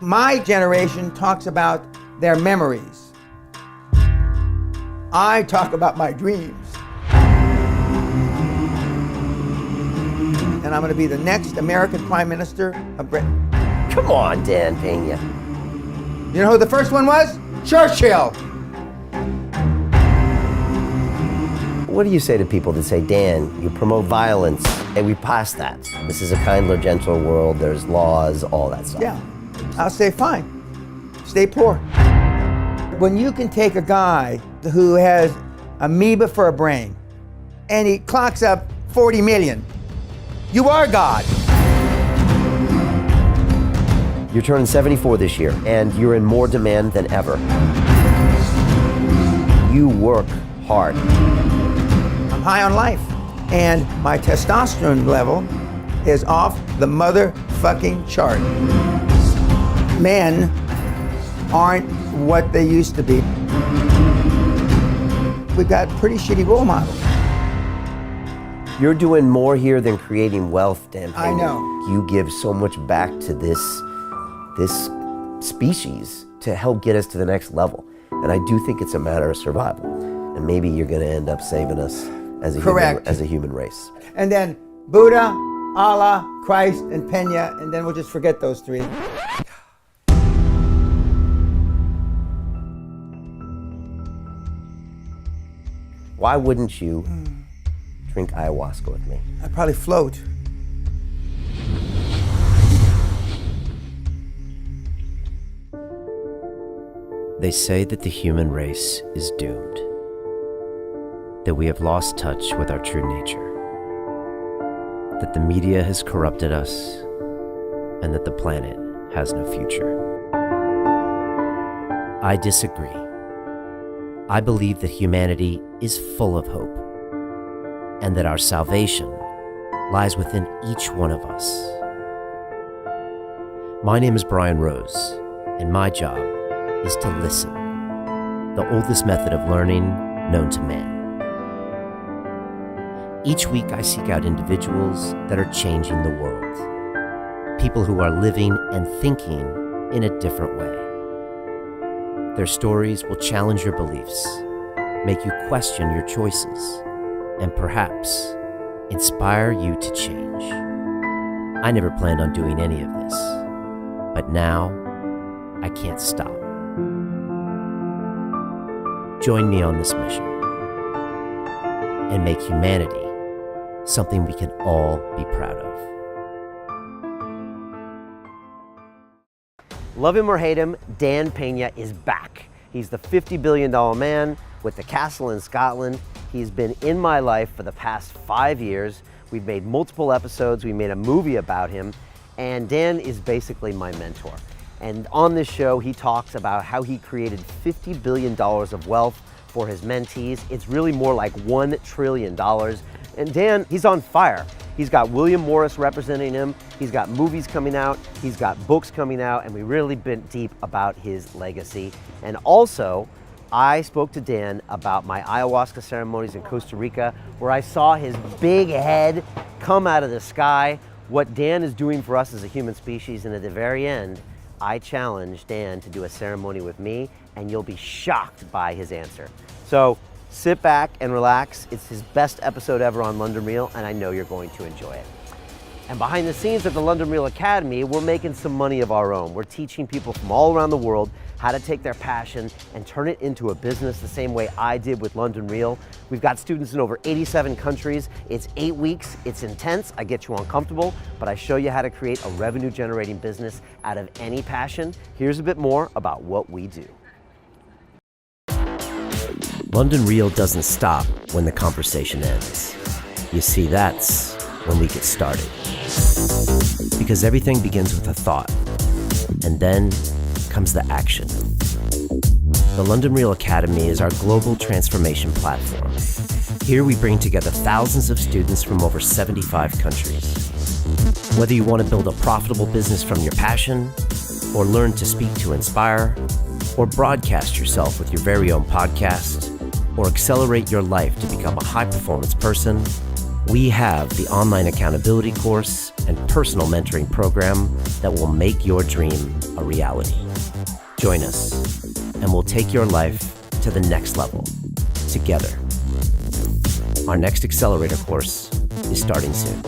My generation talks about their memories. I talk about my dreams. And I'm going to be the next American Prime Minister of Britain. Come on, Dan Peña. You know who the first one was? Churchill. What do you say to people that say, Dan, you promote violence, and we pass that? This is a kinder, gentler world, there's laws, all that stuff. Yeah, I'll say fine, stay poor. When you can take a guy who has amoeba for a brain, and he clocks up 40 million, you are God. You're turning 74 this year, and you're in more demand than ever. You work hard. I'm high on life, and my testosterone level is off the motherfucking chart. Men aren't what they used to be. We've got pretty shitty role models. You're doing more here than creating wealth, Dan Peña. I know. You give so much back to this species to help get us to the next level. And I do think it's a matter of survival. And maybe you're going to end up saving us as a human race. And then Buddha, Allah, Christ, and Peña, and then we'll just forget those three. Why wouldn't you drink ayahuasca with me? I'd probably float. They say that the human race is doomed, that we have lost touch with our true nature, that the media has corrupted us, and that the planet has no future. I disagree. I believe that humanity is full of hope, and that our salvation lies within each one of us. My name is Brian Rose, and my job is to listen, the oldest method of learning known to man. Each week I seek out individuals that are changing the world, people who are living and thinking in a different way. Their stories will challenge your beliefs, make you question your choices, and perhaps inspire you to change. I never planned on doing any of this, but now I can't stop. Join me on this mission and make humanity something we can all be proud of. Love him or hate him, Dan Peña is back. He's the $50 billion man with the castle in Scotland. He's been in my life for the past 5 years. We've made multiple episodes. We made a movie about him. And Dan is basically my mentor. And on this show, he talks about how he created $50 billion of wealth for his mentees. It's really more like $1 trillion. And Dan, he's on fire. He's got William Morris representing him. He's got movies coming out. He's got books coming out. And we really been deep about his legacy. And also, I spoke to Dan about my ayahuasca ceremonies in Costa Rica, where I saw his big head come out of the sky, what Dan is doing for us as a human species. And at the very end, I challenged Dan to do a ceremony with me, and you'll be shocked by his answer. So sit back and relax. It's his best episode ever on London Real, and I know you're going to enjoy it. And behind the scenes at the London Real Academy, we're making some money of our own. We're teaching people from all around the world how to take their passion and turn it into a business the same way I did with London Real. We've got students in over 87 countries. It's 8 weeks. It's intense. I get you uncomfortable, but I show you how to create a revenue-generating business out of any passion. Here's a bit more about what we do. London Real doesn't stop when the conversation ends. You see, that's when we get started. Because everything begins with a thought, and then comes the action. The London Real Academy is our global transformation platform. Here we bring together thousands of students from over 75 countries. Whether you want to build a profitable business from your passion, or learn to speak to inspire, or broadcast yourself with your very own podcast, or accelerate your life to become a high-performance person, we have the online accountability course and personal mentoring program that will make your dream a reality. Join us, and we'll take your life to the next level together. Our next accelerator course is starting soon.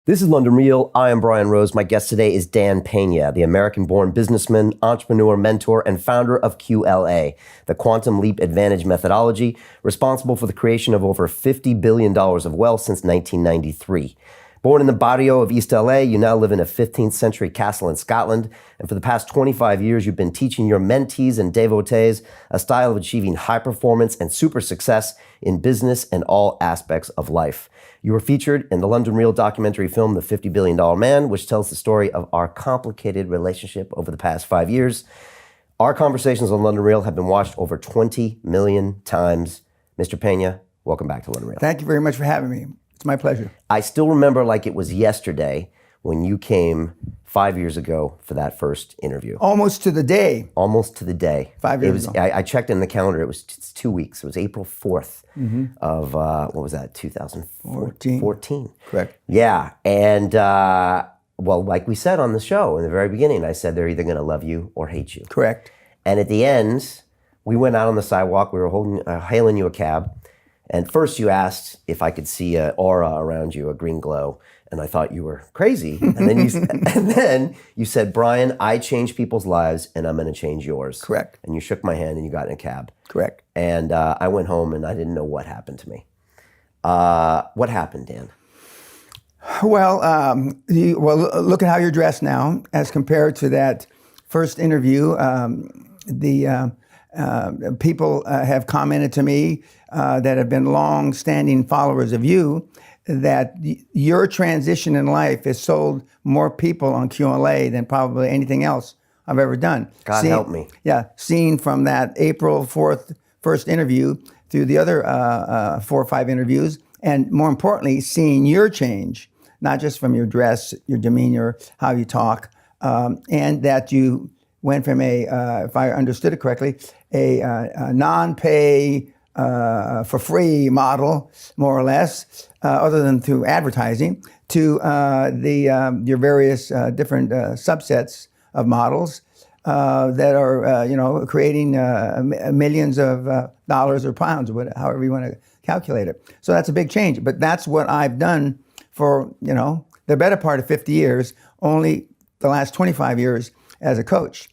This is London Real. I am Brian Rose. My guest today is Dan Peña, the American-born businessman, entrepreneur, mentor, and founder of QLA, the Quantum Leap Advantage methodology, responsible for the creation of over $50 billion of wealth since 1993. Born in the barrio of East LA, you now live in a 15th century castle in Scotland, and for the past 25 years, you've been teaching your mentees and devotees a style of achieving high performance and super success in business and all aspects of life. You were featured in the London Real documentary film, The $50 Billion Man, which tells the story of our complicated relationship over the past 5 years. Our conversations on London Real have been watched over 20 million times. Mr. Peña, welcome back to London Real. Thank you very much for having me. It's my pleasure. I still remember like it was yesterday when you came 5 years ago for that first interview. Almost to the day. Almost to the day. 5 years ago. I checked in the calendar. It's 2 weeks. It was April 4th of, what was that, 2014? Correct. Yeah. And, well, like we said on the show in the very beginning, I said they're either going to love you or hate you. Correct. And at the end, we went out on the sidewalk. We were hailing you a cab. And first you asked if I could see an aura around you, a green glow. And I thought you were crazy. And then you said, Brian, I change people's lives and I'm going to change yours. Correct. And you shook my hand and you got in a cab. Correct. And I went home and I didn't know what happened to me. What happened, Dan? Well, look at how you're dressed now as compared to that first interview. People have commented to me that have been long-standing followers of you that your transition in life has sold more people on QLA than probably anything else I've ever done. God help me. Yeah, seen from that April 4th first interview through the other 4 or 5 interviews, and more importantly, seeing your change, not just from your dress, your demeanor, how you talk, and that you went from if I understood it correctly, a non-pay, for free model, more or less, other than through advertising, to your various different subsets of models that are, creating millions of dollars or pounds, or however you want to calculate it. So that's a big change. But that's what I've done for, the better part of 50 years, only the last 25 years as a coach.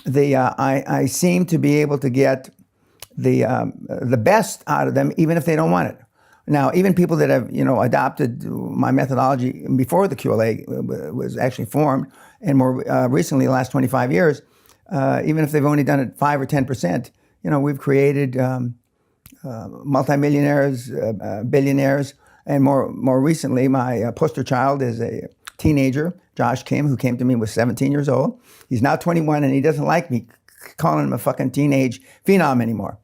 I seem to be able to get the best out of them, even if they don't want it. Now, even people that have adopted my methodology before the QLA was actually formed, and more recently, the last 25 years, even if they've only done it 5 or 10%, we've created multimillionaires, billionaires, and more recently, my poster child is a teenager, Josh Kim, who came to me was 17 years old. He's now 21, and he doesn't like me calling him a fucking teenage phenom anymore.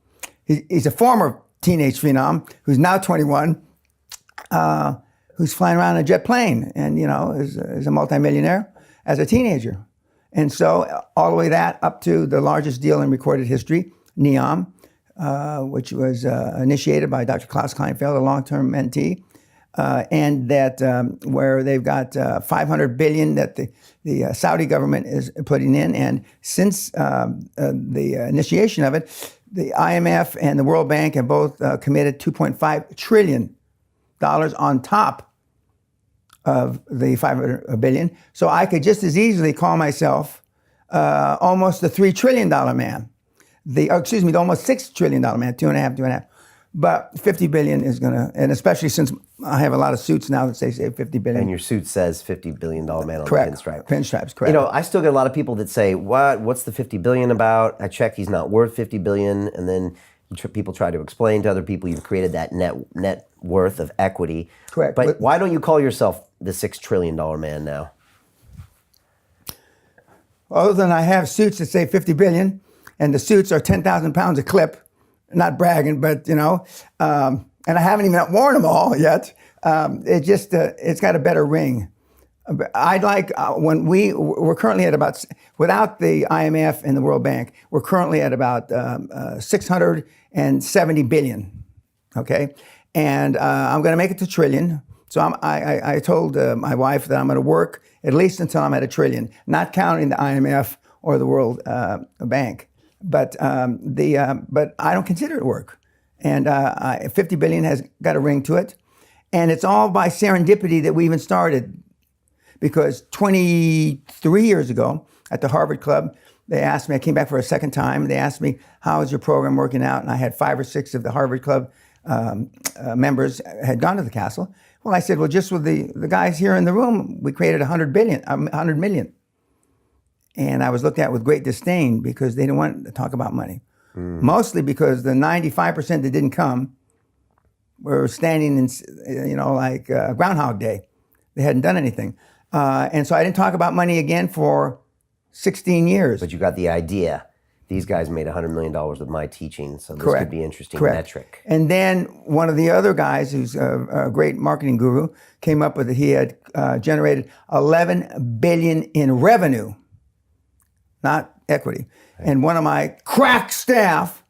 He's a former teenage phenom who's now 21, who's flying around in a jet plane, and is a multimillionaire as a teenager. And so all the way up to the largest deal in recorded history, NEOM, which was initiated by Dr. Klaus Kleinfeld, a long-term mentee, and that where they've got $500 billion that the Saudi government is putting in, and since the initiation of it, the IMF and the World Bank have both committed $2.5 trillion on top of the $500 billion. So I could just as easily call myself almost the $3 trillion man. The almost $6 trillion man, 2.5. But 50 billion is gonna, and especially since I have a lot of suits now that say 50 billion. And your suit says $50 billion man on correct. the pinstripe. Pinstripes, correct. I still get a lot of people that say, what's the 50 billion about? I checked, he's not worth 50 billion. And then people try to explain to other people you've created that net worth of equity. Correct. But why don't you call yourself the $6 trillion man now? Other than I have suits that say 50 billion, and the suits are 10,000 pounds a clip. Not bragging, but and I haven't even worn them all yet. It's got a better ring I'd like when we're currently at about, without the IMF and the World Bank, we're currently at about 670 billion. Okay, and I'm going to make it to trillion. So I told my wife that I'm going to work at least until I'm at a trillion, not counting the IMF or the World Bank. But but I don't consider it work. And 50 billion has got a ring to it, and it's all by serendipity that we even started. Because 23 years ago at the Harvard Club, they asked me, I came back for a second time, they asked me, how is your program working out? And I had 5 or 6 of the Harvard Club members had gone to the castle. Well, I said, well, just with the guys here in the room, we created 100 million. And I was looked at with great disdain because they didn't want to talk about money. Mostly because the 95% that didn't come were standing in, like Groundhog Day. They hadn't done anything. And so I didn't talk about money again for 16 years. But you got the idea. These guys made $100 million with my teaching, so this Correct. could be an interesting Correct. metric. And then one of the other guys, who's a great marketing guru, came up with it. He had generated 11 billion in revenue, not equity. Right. And one of my crack staff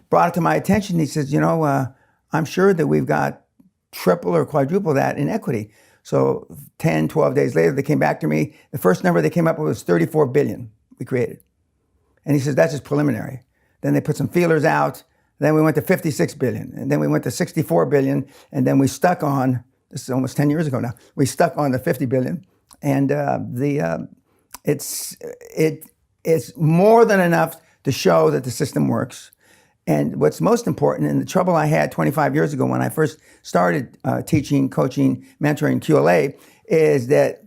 brought it to my attention. He says, I'm sure that we've got triple or quadruple that in equity. So 10, 12 days later, they came back to me. The first number they came up with was 34 billion we created. And he says, that's just preliminary. Then they put some feelers out. Then we went to 56 billion. And then we went to 64 billion. And then we stuck on, this is almost 10 years ago now, we stuck on the 50 billion. And it's more than enough to show that the system works. And what's most important, and the trouble I had 25 years ago when I first started teaching, coaching, mentoring QLA, is that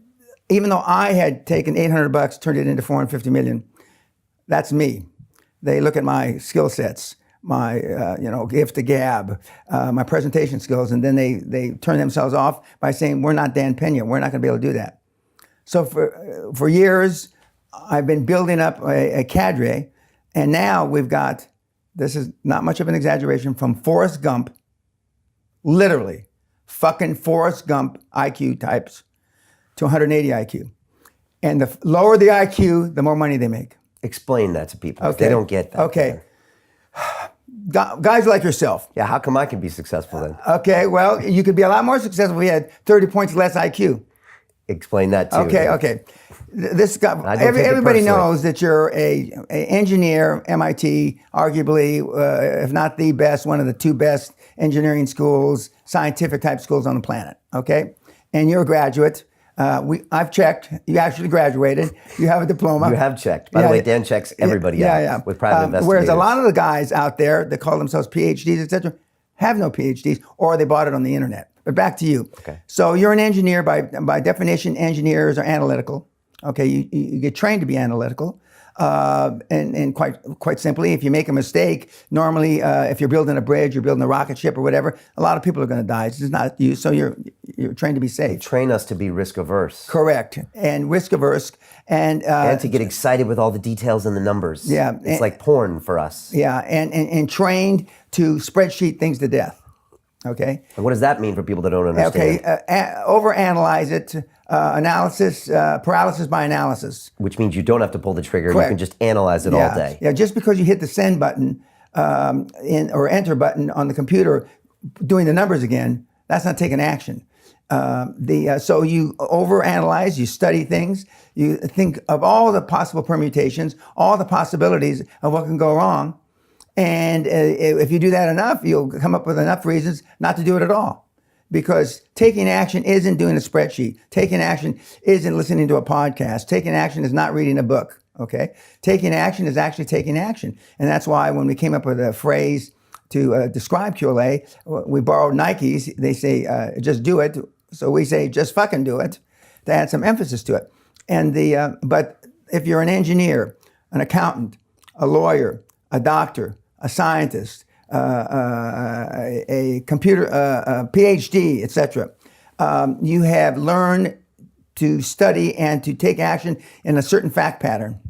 even though I had taken $800, turned it into 450 million, that's me. They look at my skill sets, my gift to gab, my presentation skills, and then they turn themselves off by saying, we're not Dan Peña, we're not going to be able to do that. So for years, I've been building up a cadre, and now we've got, this is not much of an exaggeration, from Forrest Gump, literally, fucking Forrest Gump IQ types to 180 IQ. And the lower the IQ, the more money they make. Explain that to people. Okay. They don't get that. Okay. Guys like yourself. Yeah, how come I can be successful then? Okay, well, you could be a lot more successful if you had 30 points less IQ. Explain that too. Okay. This guy, everybody knows that you're a engineer, MIT, arguably, if not the best, one of the 2 best engineering schools, scientific type schools on the planet. Okay, and you're a graduate. I've checked. You actually graduated. You have a diploma. You have checked. By the way, Dan checks everybody out with private investigators. Whereas a lot of the guys out there that call themselves PhDs, etc., have no PhDs, or they bought it on the internet. But back to you. Okay. So you're an engineer by definition. Engineers are analytical. Okay, you get trained to be analytical, and quite simply, if you make a mistake, normally if you're building a bridge, you're building a rocket ship or whatever, a lot of people are going to die. It's just not you. So you're trained to be safe. Train us to be risk averse. Correct, and risk averse, and to get excited with all the details and the numbers. Yeah, it's like porn for us. Yeah, and trained to spreadsheet things to death. Okay. And what does that mean for people that don't understand? Okay, overanalyze it, analysis, paralysis by analysis. Which means you don't have to pull the trigger. Correct. You can just analyze it all day. Yeah, just because you hit the send button or enter button on the computer, doing the numbers again, that's not taking action. So you overanalyze, you study things, you think of all the possible permutations, all the possibilities of what can go wrong. And if you do that enough, you'll come up with enough reasons not to do it at all. Because taking action isn't doing a spreadsheet. Taking action isn't listening to a podcast. Taking action is not reading a book, okay? Taking action is actually taking action. And that's why when we came up with a phrase to describe QLA, we borrowed Nike's. They say, just do it. So we say, just fucking do it, to add some emphasis to it. And but if you're an engineer, an accountant, a lawyer, a doctor, a scientist, a computer, a PhD, etc. You have learned to study and to take action in a certain fact pattern,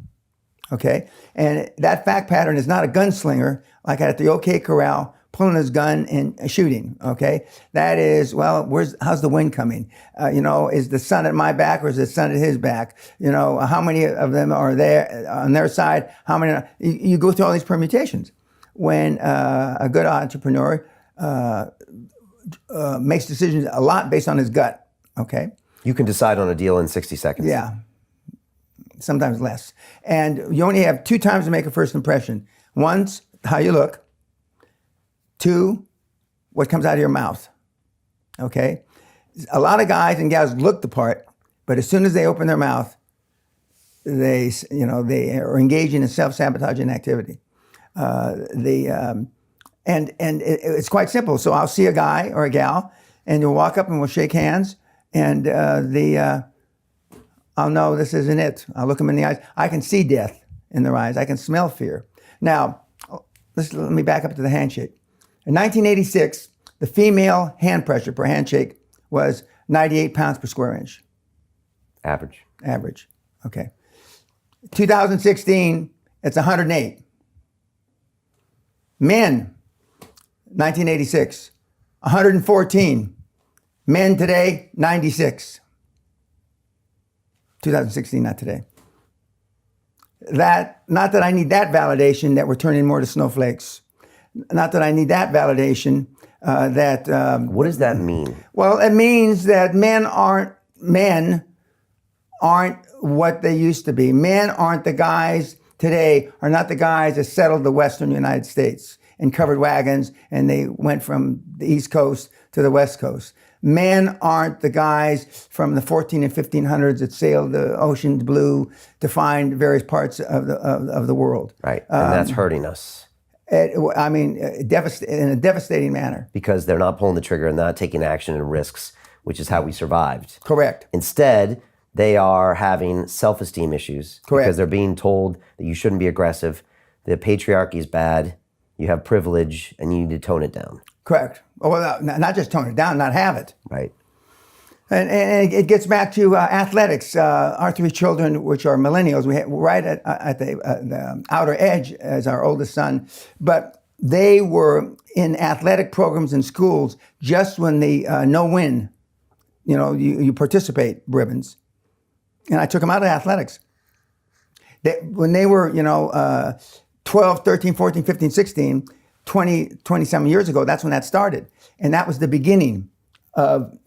okay? And that fact pattern is not a gunslinger, like at the OK Corral, pulling his gun and shooting, okay? That is, well, how's the wind coming? Is the sun at my back or is the sun at his back? How many of them are there on their side? How many? You go through all these permutations. When a good entrepreneur makes decisions a lot based on his gut, okay? You can decide on a deal in 60 seconds. Yeah, sometimes less. And you only have 2 times to make a first impression. One's how you look. 2, what comes out of your mouth, okay? A lot of guys and gals look the part, but as soon as they open their mouth, they are engaging in self-sabotaging activity. And it's quite simple. So I'll see a guy or a gal, and you'll walk up and we'll shake hands, and I'll know this isn't it. I'll look them in the eyes. I can see death in their eyes. I can smell fear. Now, let me back up to the handshake. In 1986, the female hand pressure per handshake was 98 pounds per square inch. Average. Okay. 2016, it's 108. Men, 1986, 114. Men today, 96. 2016, not today. Not that I need that validation that we're turning more to snowflakes. Not that I need that validation that... what does that mean? Well, it means that men aren't what they used to be. Men aren't the guys today, are not the guys that settled the Western United States in covered wagons and they went from the East Coast to the West Coast. Men aren't the guys from the 14 and 1500s that sailed the oceans blue to find various parts of the world. Right, and that's hurting us. In a devastating manner. Because they're not pulling the trigger and not taking action and risks, which is how we survived. Correct. Instead, they are having self-esteem issues. Correct. Because they're being told that you shouldn't be aggressive. The patriarchy is bad. You have privilege and you need to tone it down. Correct. Well, not just tone it down, not have it. Right. And it gets back to athletics. Our 3 children, which are millennials, we're right at the outer edge as our oldest son, but they were in athletic programs in schools just when the no-win, you participate ribbons. And I took them out of athletics. When they were, 12, 13, 14, 15, 16, 20-some years ago, that's when that started. And that was the beginning of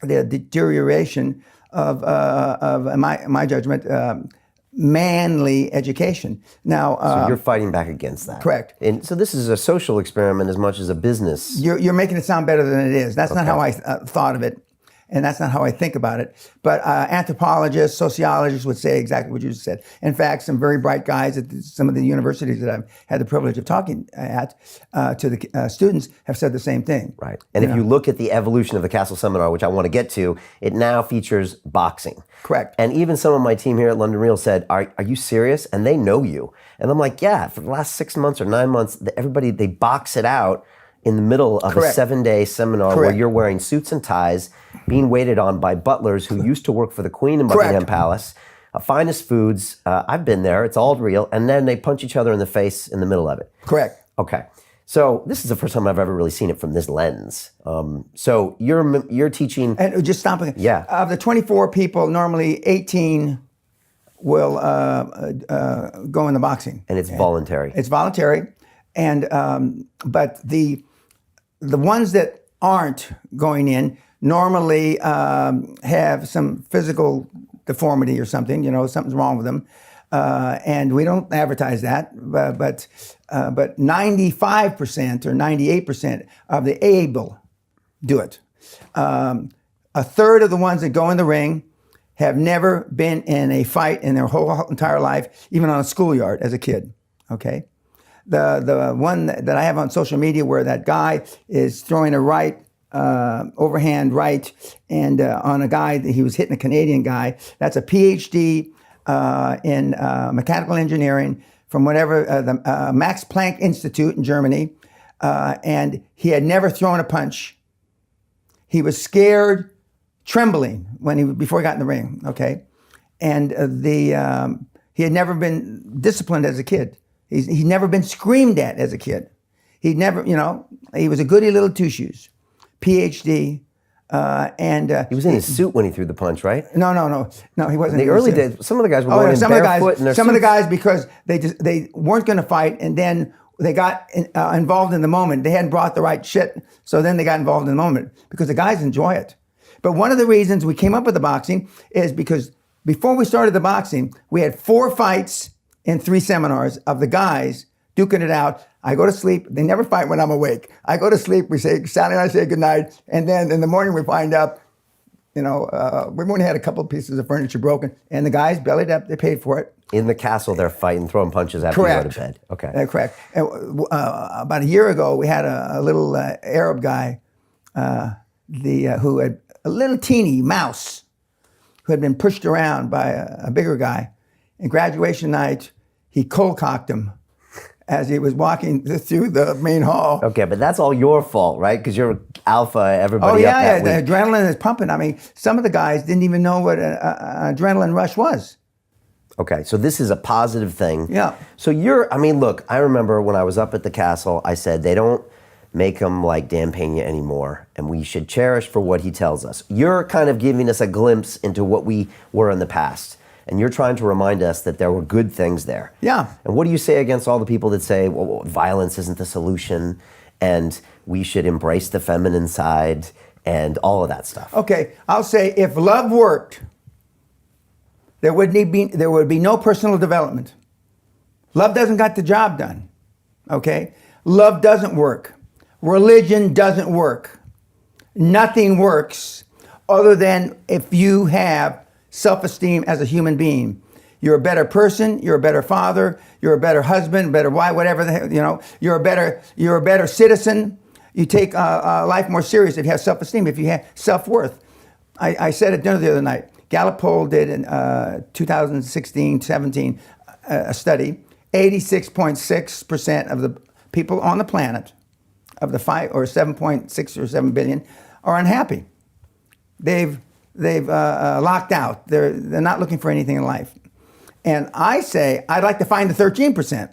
the deterioration of my judgment, manly education. Now, so you're fighting back against that. Correct. And so this is a social experiment as much as a business. You're making it sound better than it is. That's not how I thought of it. And that's not how I think about it. But anthropologists, sociologists would say exactly what you just said. In fact, some very bright guys at some of the universities that I've had the privilege of talking at to the students have said the same thing. Right. And if you look at the evolution of the Castle Seminar, which I want to get to, it now features boxing. Correct. And even some of my team here at London Real said, are you serious? And they know you. And I'm like, yeah, for the last 6 months or 9 months, everybody, they box it out in the middle of Correct. a 7-day seminar Correct. where you're wearing suits and ties, being waited on by butlers who used to work for the Queen in Buckingham Palace, finest foods. I've been there. It's all real. And then they punch each other in the face in the middle of it. Correct. Okay. So this is the first time I've ever really seen it from this lens. So you're teaching... And just stopping. Yeah. Of the 24 people, normally 18 will go into boxing. And it's voluntary. It's voluntary. And but the ones that aren't going in normally have some physical deformity or something, something's wrong with them. And we don't advertise that, but 95% or 98% of the able do it. A third of the ones that go in the ring have never been in a fight in their whole entire life, even on a schoolyard as a kid, okay? The one that I have on social media where that guy is throwing a right, overhand right, and on a guy, he was hitting a Canadian guy. That's a PhD in mechanical engineering from whatever, the Max Planck Institute in Germany. And he had never thrown a punch. He was scared, trembling before he got in the ring, okay? And he had never been disciplined as a kid. He's never been screamed at as a kid. He never, he was a goody little two shoes, PhD, and He was in his suit when he threw the punch, right? no, he wasn't. In the early days, some of the guys were going in barefoot in their some of the suits. guys because they weren't going to fight, and then they got involved in the moment. They hadn't brought the right shit, so then they got involved in the moment because the guys enjoy it. But one of the reasons we came up with the boxing is because before we started the boxing, we had 4 fights and 3 seminars of the guys duking it out. I go to sleep. They never fight when I'm awake. I go to sleep. We say Saturday night, say goodnight, and then in the morning we find out, we've only had a couple of pieces of furniture broken, and the guys bellied up. They paid for it. In the castle, they're fighting, throwing punches after you go to bed. Okay. Correct. And, about a year ago, we had a little Arab guy, who had a little teeny mouse, who had been pushed around by a bigger guy. And graduation night, he cold-cocked him as he was walking through the main hall. Okay, but that's all your fault, right? Because you're alpha, everybody up that the week. adrenaline is pumping. I mean, some of the guys didn't even know what an adrenaline rush was. Okay, so this is a positive thing. Yeah. So look, I remember when I was up at the castle, I said they don't make him like Dan Peña anymore, and we should cherish for what he tells us. You're kind of giving us a glimpse into what we were in the past, and you're trying to remind us that there were good things there. Yeah. And what do you say against all the people that say, well, violence isn't the solution, and we should embrace the feminine side, and all of that stuff? Okay, I'll say if love worked, there would be no personal development. Love doesn't got the job done, okay? Love doesn't work. Religion doesn't work. Nothing works other than if you have self-esteem as a human being. You're a better person, you're a better father, you're a better husband, better wife, whatever the hell, you're a better citizen. You take life more serious if you have self-esteem, if you have self-worth. I said at dinner the other night, Gallup poll did in 2016-17 a study. 86.6% of the people on the planet, of the 7.6 or 7 billion, are unhappy. They've locked out. They're not looking for anything in life. And I say I'd like to find the 13%,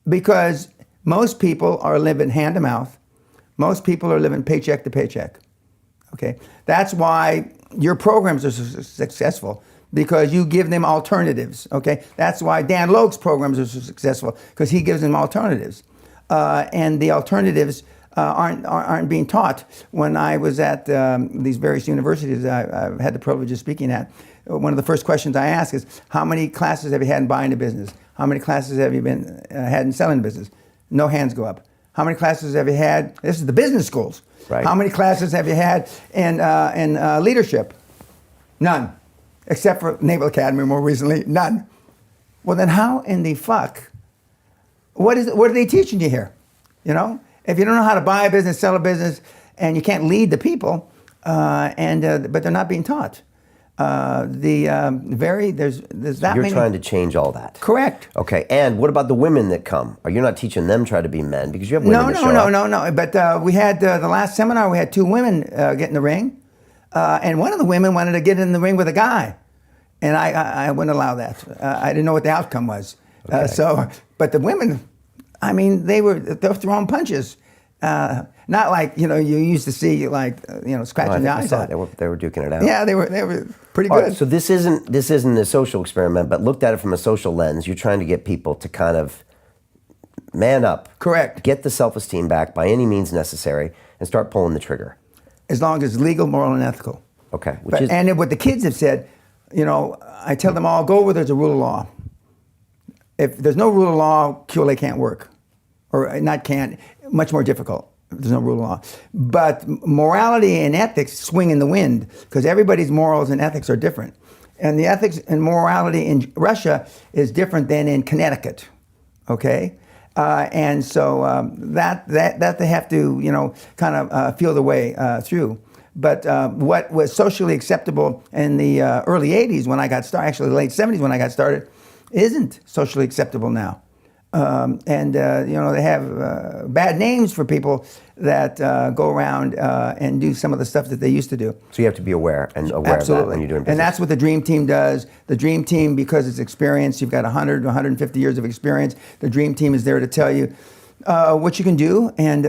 because most people are living hand to mouth. Most people are living paycheck to paycheck. Okay, that's why your programs are so successful, because you give them alternatives. Okay, that's why Dan Logue's programs are so successful, because he gives them alternatives, and the alternatives aren't being taught. When I was at these various universities I've had the privilege of speaking at, one of the first questions I ask is, how many classes have you had in buying a business? How many classes have you had in selling a business? No hands go up. How many classes have you had? This is the business schools. Right. How many classes have you had in leadership? None. Except for Naval Academy more recently, none. Well, then how in the fuck, what are they teaching you here? If you don't know how to buy a business, sell a business, and you can't lead the people, but they're not being taught. There's that You're many. trying to change all that. Correct. Okay, and what about the women that come? Are you not teaching them try to be men? Because you have women that show up. No. But we had the last seminar, we had 2 women get in the ring. And one of the women wanted to get in the ring with a guy. And I wouldn't allow that. I didn't know what the outcome was. Okay. But the women, I mean, they're throwing punches. Not like, you used to see, scratching the eyes out. They were duking it out. Yeah, they were pretty All good. right, so this isn't a social experiment, but looked at it from a social lens. You're trying to get people to kind of man up. Correct. Get the self-esteem back by any means necessary and start pulling the trigger. As long as it's legal, moral, and ethical. Okay. And what the kids have said, I tell them all, go where there's a rule of law. If there's no rule of law, QLA can't work. Or not can't, much more difficult. There's no rule of law. But morality and ethics swing in the wind, because everybody's morals and ethics are different. And the ethics and morality in Russia is different than in Connecticut, okay? And so that they have to, kind of feel the way through. But what was socially acceptable in the early 80s when I got started, actually the late 70s when I got started, isn't socially acceptable now. They have bad names for people that go around and do some of the stuff that they used to do. So you have to be aware of that when you're doing business. And that's what the Dream Team does. The Dream Team, because it's experience, you've got 100 to 150 years of experience. The Dream Team is there to tell you, what you can do, and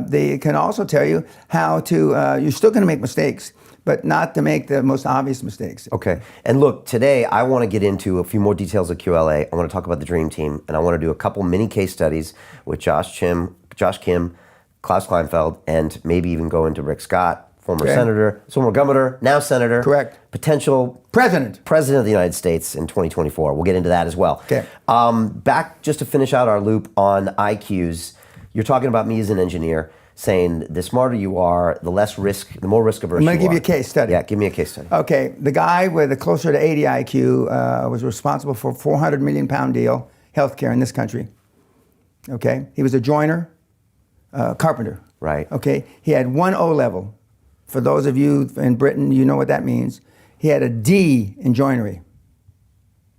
they can also tell you how to, you're still going to make mistakes, but not to make the most obvious mistakes. Okay. And look, today I want to get into a few more details of QLA. I want to talk about the Dream Team, and I want to do a couple mini case studies with Josh Kim, Klaus Kleinfeld, and maybe even go into Rick Scott, former senator, former governor, now senator. Correct. Potential president of the United States in 2024. We'll get into that as well. Okay. Back just to finish out our loop on IQs, you're talking about me as an engineer, saying the smarter you are, the more risk averse you are. I'm going to give you a case study. Yeah, give me a case study. Okay, the guy with a closer to 80 IQ was responsible for a 400 million pound deal, healthcare in this country. Okay, he was a joiner, carpenter. Right. Okay, he had 1 O level. For those of you in Britain, you know what that means. He had a D in joinery.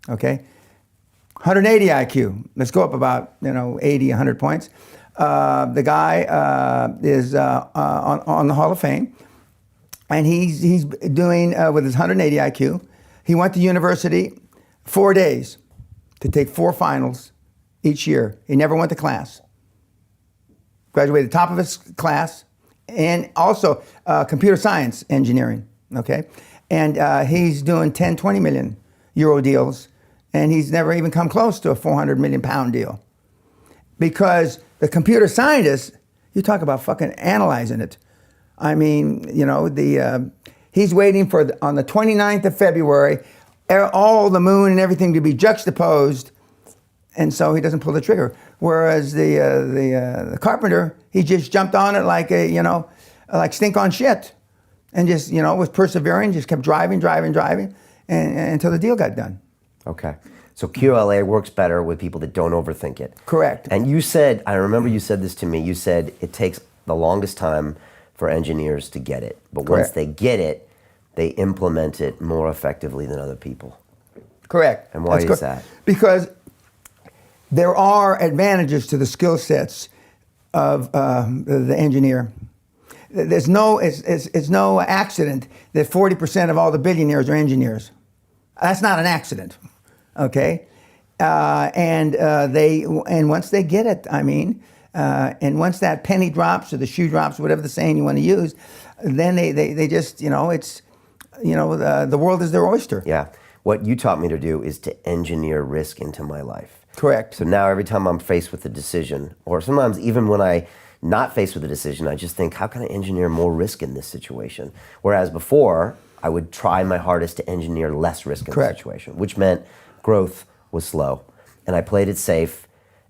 Okay, 180 IQ. Let's go up about 80, 100 points. The guy is on the Hall of Fame, and he's doing with his 180 IQ. He went to university 4 days to take 4 finals each year. He never went to class. Graduated top of his class, and also computer science engineering. Okay, and he's doing 10, 20 million euro deals, and he's never even come close to a 400 million pound deal, because the computer scientist, you talk about fucking analyzing it. I mean, he's waiting for on the 29th of February, all the moon and everything to be juxtaposed, and so he doesn't pull the trigger. Whereas the carpenter, he just jumped on it like like stink on shit, and just was persevering, just kept driving, and until the deal got done. Okay. So QLA works better with people that don't overthink it. Correct. And you said, I remember you said this to me, you said it takes the longest time for engineers to get it. But once they get it, they implement it more effectively than other people. Correct. And why is that? Because there are advantages to the skill sets of the engineer. It's no accident that 40% of all the billionaires are engineers. That's not an accident. Okay, and once they get it, and once that penny drops or the shoe drops, whatever the saying you want to use, then they just the world is their oyster. Yeah, what you taught me to do is to engineer risk into my life. Correct. So now every time I'm faced with a decision, or sometimes even when I not faced with a decision, I just think, how can I engineer more risk in this situation? Whereas before, I would try my hardest to engineer less risk in the situation, which meant growth was slow, and I played it safe,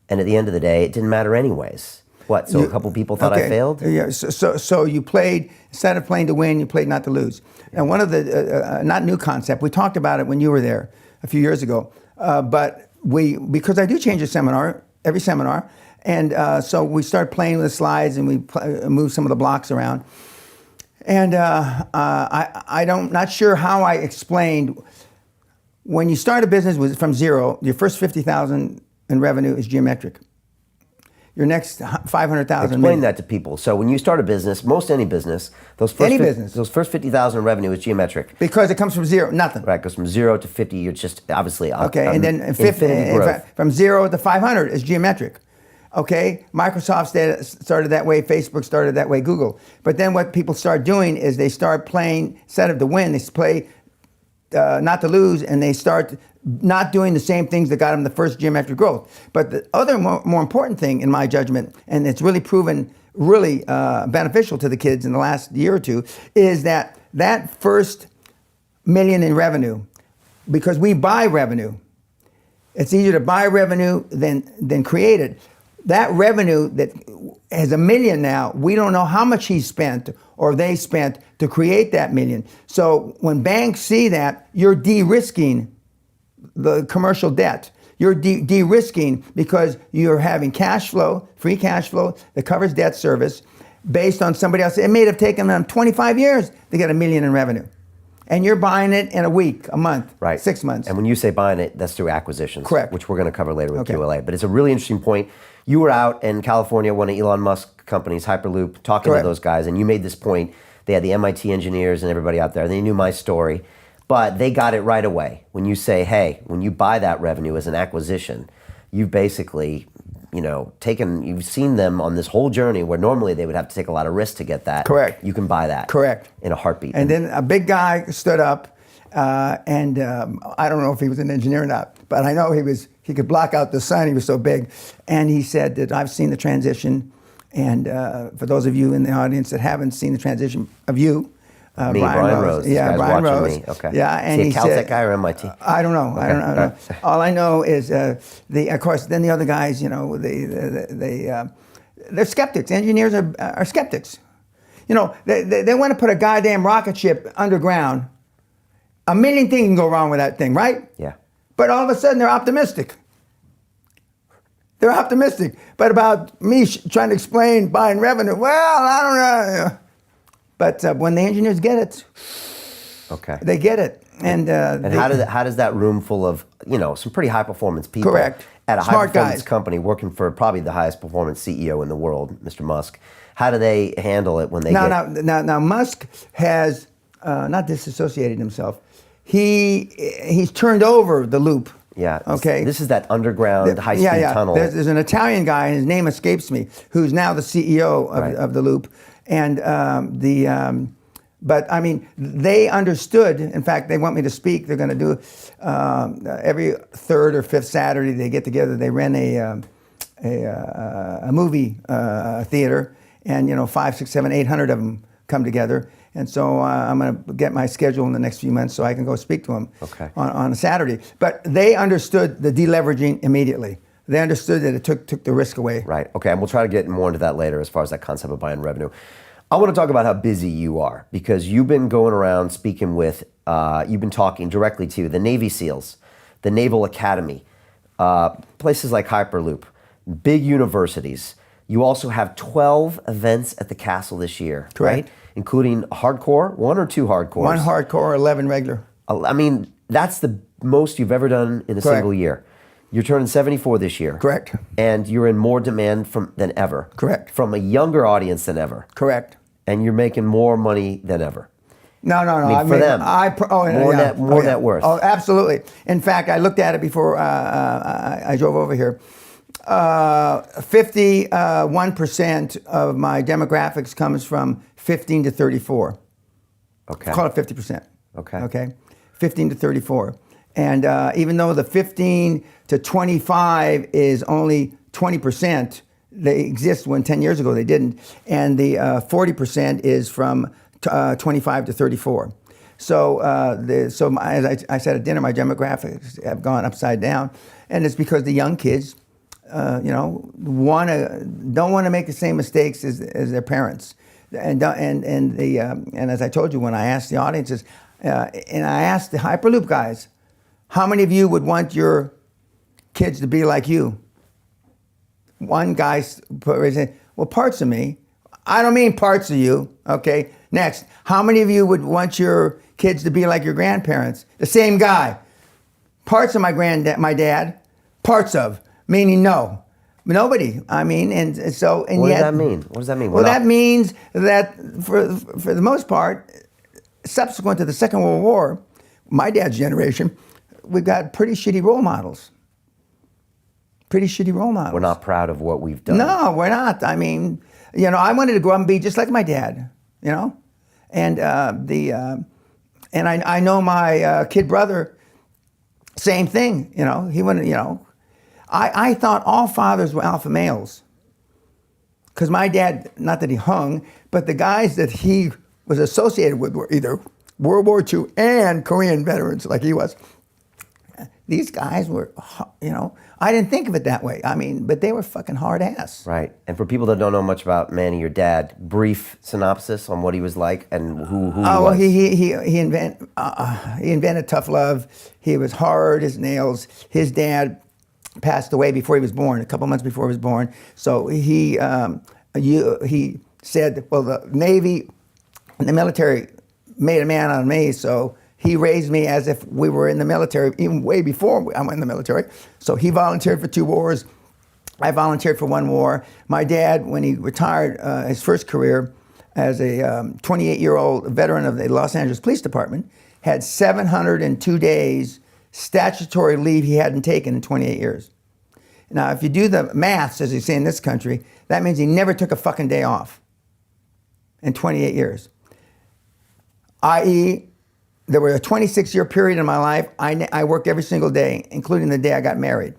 and at the end of the day, it didn't matter anyways. What, so a couple people thought I failed? Yeah, so you played, instead of playing to win, you played not to lose. And one of the, not new concept, we talked about it when you were there a few years ago, but because I do change every seminar, and so we start playing with the slides, and we move some of the blocks around. And I'm not sure how I explained. When you start a business from zero, your first 50,000 in revenue is geometric. Your next 500,000. Explain that to people. So when you start a business, any business, those first 50,000 in revenue is geometric. Because it comes from zero, nothing. Right, it goes from 0 to 50. You're just obviously and then 50 from 0 to 500 is geometric. Okay, Microsoft started that way, Facebook started that way, Google. But then what people start doing is they start playing, instead of to win, they play not to lose, and they start not doing the same things that got them the first geometric growth. But the other more important thing, in my judgment, and it's really proven beneficial to the kids in the last year or two, is that first million in revenue, because we buy revenue. It's easier to buy revenue than create it. That revenue that has $1 million now, we don't know how much he spent or they spent to create that $1 million. So when banks see that, you're de-risking the commercial debt. You're de-risking because you're having cash flow, free cash flow that covers debt service based on somebody else. It may have taken them 25 years to get $1 million in revenue. And you're buying it in a week, a month, right. 6 months. And when you say buying it, that's through acquisitions. Correct. Which we're going to cover later with QLA. But it's a really interesting point. You were out in California, one of Elon Musk's companies, Hyperloop, talking to those guys, and you made this point. They had the MIT engineers and everybody out there. They knew my story, but they got it right away. When you say, hey, when you buy that revenue as an acquisition, you basically, you've seen them on this whole journey where normally they would have to take a lot of risk to get that. Correct. You can buy that. Correct. In a heartbeat. And then a big guy stood up, and I don't know if he was an engineer or not, but I know he could block out the sun, he was so big. And he said that I've seen the transition, and for those of you in the audience that haven't seen the transition of you, Brian Rose. Yeah, Brian Rose. Me. Okay. Yeah, and he he Caltech said, guy or MIT? I don't know. Okay. I don't know. All I know is of course, then the other guys, they're skeptics. Engineers are skeptics. They want to put a goddamn rocket ship underground. A million things can go wrong with that thing, right? Yeah. But all of a sudden, they're optimistic. They're optimistic. But about me trying to explain buying revenue, well, I don't know. But when the engineers get it, okay, they get it. And how does that room full of some pretty high performance people, correct, at a smart high performance guys, company working for probably the highest performance CEO in the world, Mr. Musk, how do they handle it when they now Musk has not disassociated himself. He's turned over the loop. Yeah. Okay. This is that underground high-speed tunnel. There's an Italian guy, and his name escapes me, who's now the CEO of the loop. And but I mean, they understood. In fact, they want me to speak. They're going to do every third or fifth Saturday. They get together. They rent a movie theater, and 5, 6, 7, 800 of them come together. And so I'm going to get my schedule in the next few months so I can go speak to them on a Saturday. But they understood the deleveraging immediately. They understood that it took the risk away. Right. Okay. And we'll try to get more into that later as far as that concept of buying revenue. I want to talk about how busy you are, because you've been going around speaking with, you've been talking directly to the Navy SEALs, the Naval Academy, places like Hyperloop, big universities. You also have 12 events at the castle this year, correct, right? Including hardcore, 1 or 2 hardcores? 1 hardcore, 11 regular. I mean, that's the most you've ever done in a single year. You're turning 74 this year. Correct. And you're in more demand than ever. Correct. From a younger audience than ever. Correct. And you're making more money than ever. No. I mean, for them. More net worth. Oh, absolutely. In fact, I looked at it before I drove over here. 51% of my demographics comes from 15 to 34. Okay. Call it 50%. Okay. Okay. 15 to 34. And even though the 15 to 25 is only 20%, they exist when 10 years ago they didn't. And the 40% is from 25 to 34. So, as I said at dinner, my demographics have gone upside down. And it's because the young kids, don't want to make the same mistakes as their parents. And as I told you, when I asked the audiences, and I asked the Hyperloop guys, how many of you would want your kids to be like you? One guy put his hand, well, parts of me. I don't mean parts of you, okay? Next, how many of you would want your kids to be like your grandparents? The same guy. Parts of my dad, parts of, meaning no. Nobody. I mean, and so, and what yet. What does that mean? What does that mean? Well, that means that for the most part, subsequent to the Second World War, my dad's generation, we got pretty shitty role models. We're not proud of what we've done. No, we're not. I mean, I wanted to grow up and be just like my dad, and I know my kid brother, same thing. He wanted, I thought all fathers were alpha males. Because my dad, not that he hung, but the guys that he was associated with were either World War II and Korean veterans, like he was. These guys were, I didn't think of it that way. I mean, but they were fucking hard ass. Right. And for people that don't know much about Manny, your dad, brief synopsis on what he was like and who he was. Well, he invented tough love. He was hard as nails. His dad passed away before he was born, a couple months before he was born. So he said, well, the Navy and the military made a man out of me, so he raised me as if we were in the military, even way before I went in the military. So he volunteered for 2 wars. I volunteered for 1 war. My dad, when he retired his first career as a 28-year-old veteran of the Los Angeles Police Department, had 702 days statutory leave he hadn't taken in 28 years. Now, if you do the maths, as they say in this country, that means he never took a fucking day off in 28 years. I.e., there was a 26-year period in my life, I worked every single day, including the day I got married.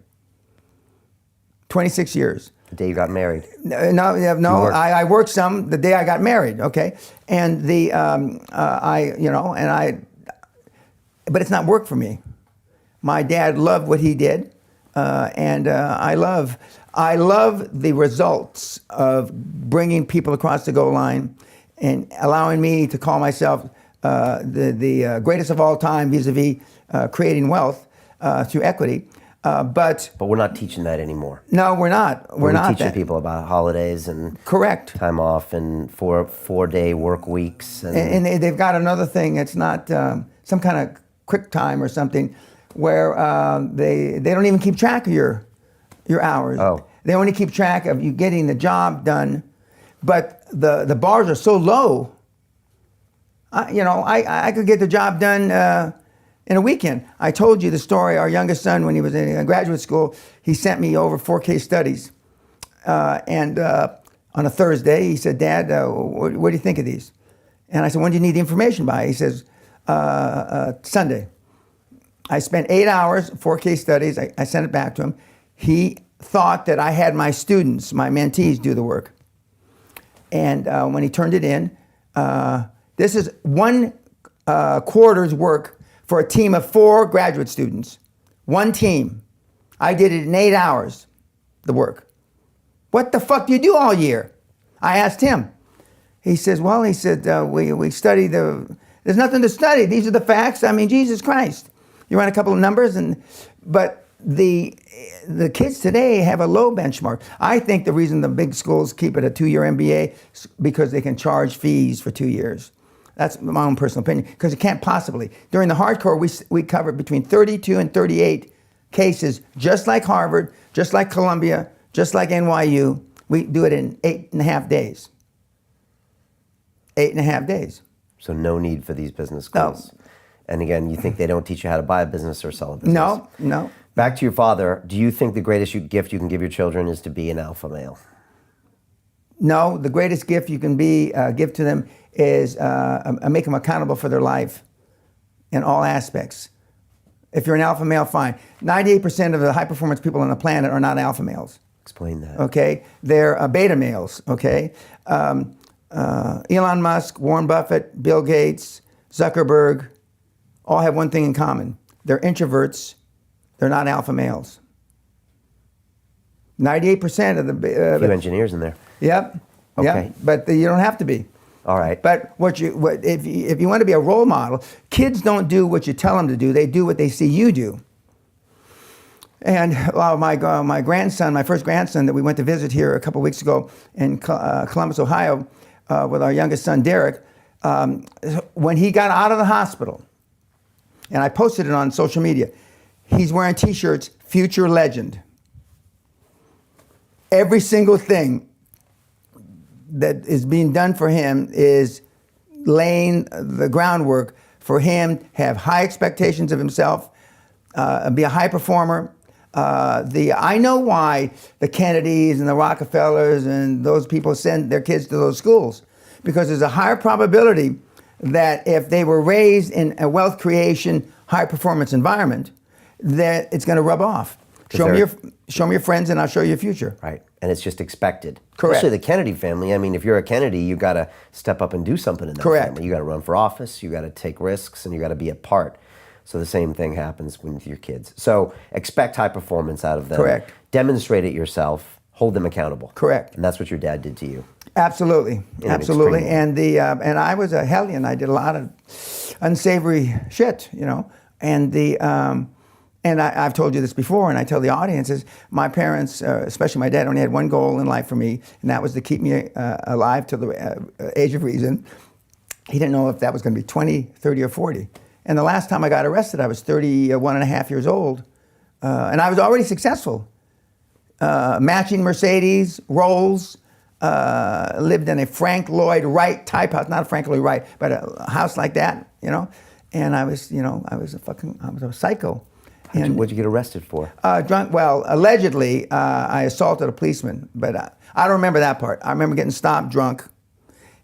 26 years. The day you got married? No, I worked some the day I got married, okay? And but it's not work for me. My dad loved what he did, and I love the results of bringing people across the goal line and allowing me to call myself the greatest of all time vis-a-vis creating wealth through equity. But we're not teaching that anymore. No, we're not. We're not teaching people about holidays and correct time off and four-day work weeks. And they've got another thing. It's not some kind of quick time or something where they don't even keep track of your hours. Oh. They only keep track of you getting the job done, but the bars are so low. I could get the job done in a weekend. I told you the story. Our youngest son, when he was in graduate school, he sent me over 4 case studies, and on a Thursday he said, "Dad, what do you think of these?" And I said, "When do you need the information by?" He says, "Sunday." I spent 8 hours, 4 case studies. I sent it back to him. He thought that I had my students, my mentees, do the work. And when he turned it in, this is 1 quarter's work for a team of 4 graduate students. 1 team. I did it in 8 hours, the work. What the fuck do you do all year? I asked him. He says, well, he said, we study there's nothing to study. These are the facts. I mean, Jesus Christ. You run a couple of numbers, but the kids today have a low benchmark. I think the reason the big schools keep it a 2-year MBA is because they can charge fees for 2 years. That's my own personal opinion, because it can't possibly. During the hardcore, we covered between 32 and 38 cases, just like Harvard, just like Columbia, just like NYU. We do it in 8.5 days. 8.5 days. So no need for these business schools. No. And again, you think they don't teach you how to buy a business or sell a business? No. Back to your father, do you think the greatest gift you can give your children is to be an alpha male? No, the greatest gift you can give to them is make them accountable for their life in all aspects. If you're an alpha male, fine. 98% of the high-performance people on the planet are not alpha males. Explain that. Okay? They're beta males, okay? Elon Musk, Warren Buffett, Bill Gates, Zuckerberg, all have one thing in common. They're introverts. They're not alpha males. 98% of the... a few engineers in there. Yep. Okay. Yep. But you don't have to be. All right. But if you want to be a role model, kids don't do what you tell them to do. They do what they see you do. And my grandson, my first grandson that we went to visit here a couple weeks ago in Columbus, Ohio, with our youngest son, Derek, when he got out of the hospital, and I posted it on social media, he's wearing T-shirts, Future Legend. Every single thing that is being done for him is laying the groundwork for him to have high expectations of himself, be a high performer. I know why the Kennedys and the Rockefellers and those people send their kids to those schools, because there's a higher probability that if they were raised in a wealth creation, high performance environment, that it's going to rub off. Show me your friends and I'll show you your future. Right, and it's just expected. Correct. Especially the Kennedy family. I mean, if you're a Kennedy, you got to step up and do something in that Correct. family. You got to run for office, you got to take risks, and you got to be a part. So the same thing happens with your kids. So expect high performance out of them. Correct. Demonstrate it yourself. Hold them accountable. Correct. And that's what your dad did to you. Absolutely, absolutely. And I was a hellion. I did a lot of unsavory shit, And I've told you this before, and I tell the audiences, my parents, especially my dad, only had one goal in life for me, and that was to keep me alive till the age of reason. He didn't know if that was going to be 20, 30, or 40. And the last time I got arrested, I was 31 and a half years old, and I was already successful. Matching Mercedes, Rolls, lived in a Frank Lloyd Wright type house, not a Frank Lloyd Wright, but a house like that, And I was a psycho. What'd you get arrested for? Drunk. Well, allegedly, I assaulted a policeman, but I don't remember that part. I remember getting stopped drunk,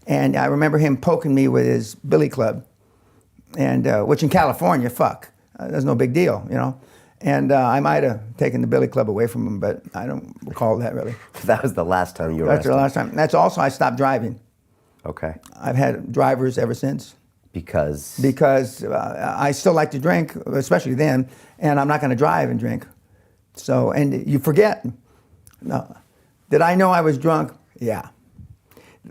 and I remember him poking me with his billy club, and which in California, there's no big deal, you know. And I might have taken the billy club away from him, but I don't recall that really. That was the last time you were arrested. That's the last time. That's also I stopped driving. Okay. I've had drivers ever since. Because I still like to drink, especially then, and I'm not going to drive and drink. So, and you forget. No. Did I know I was drunk? Yeah.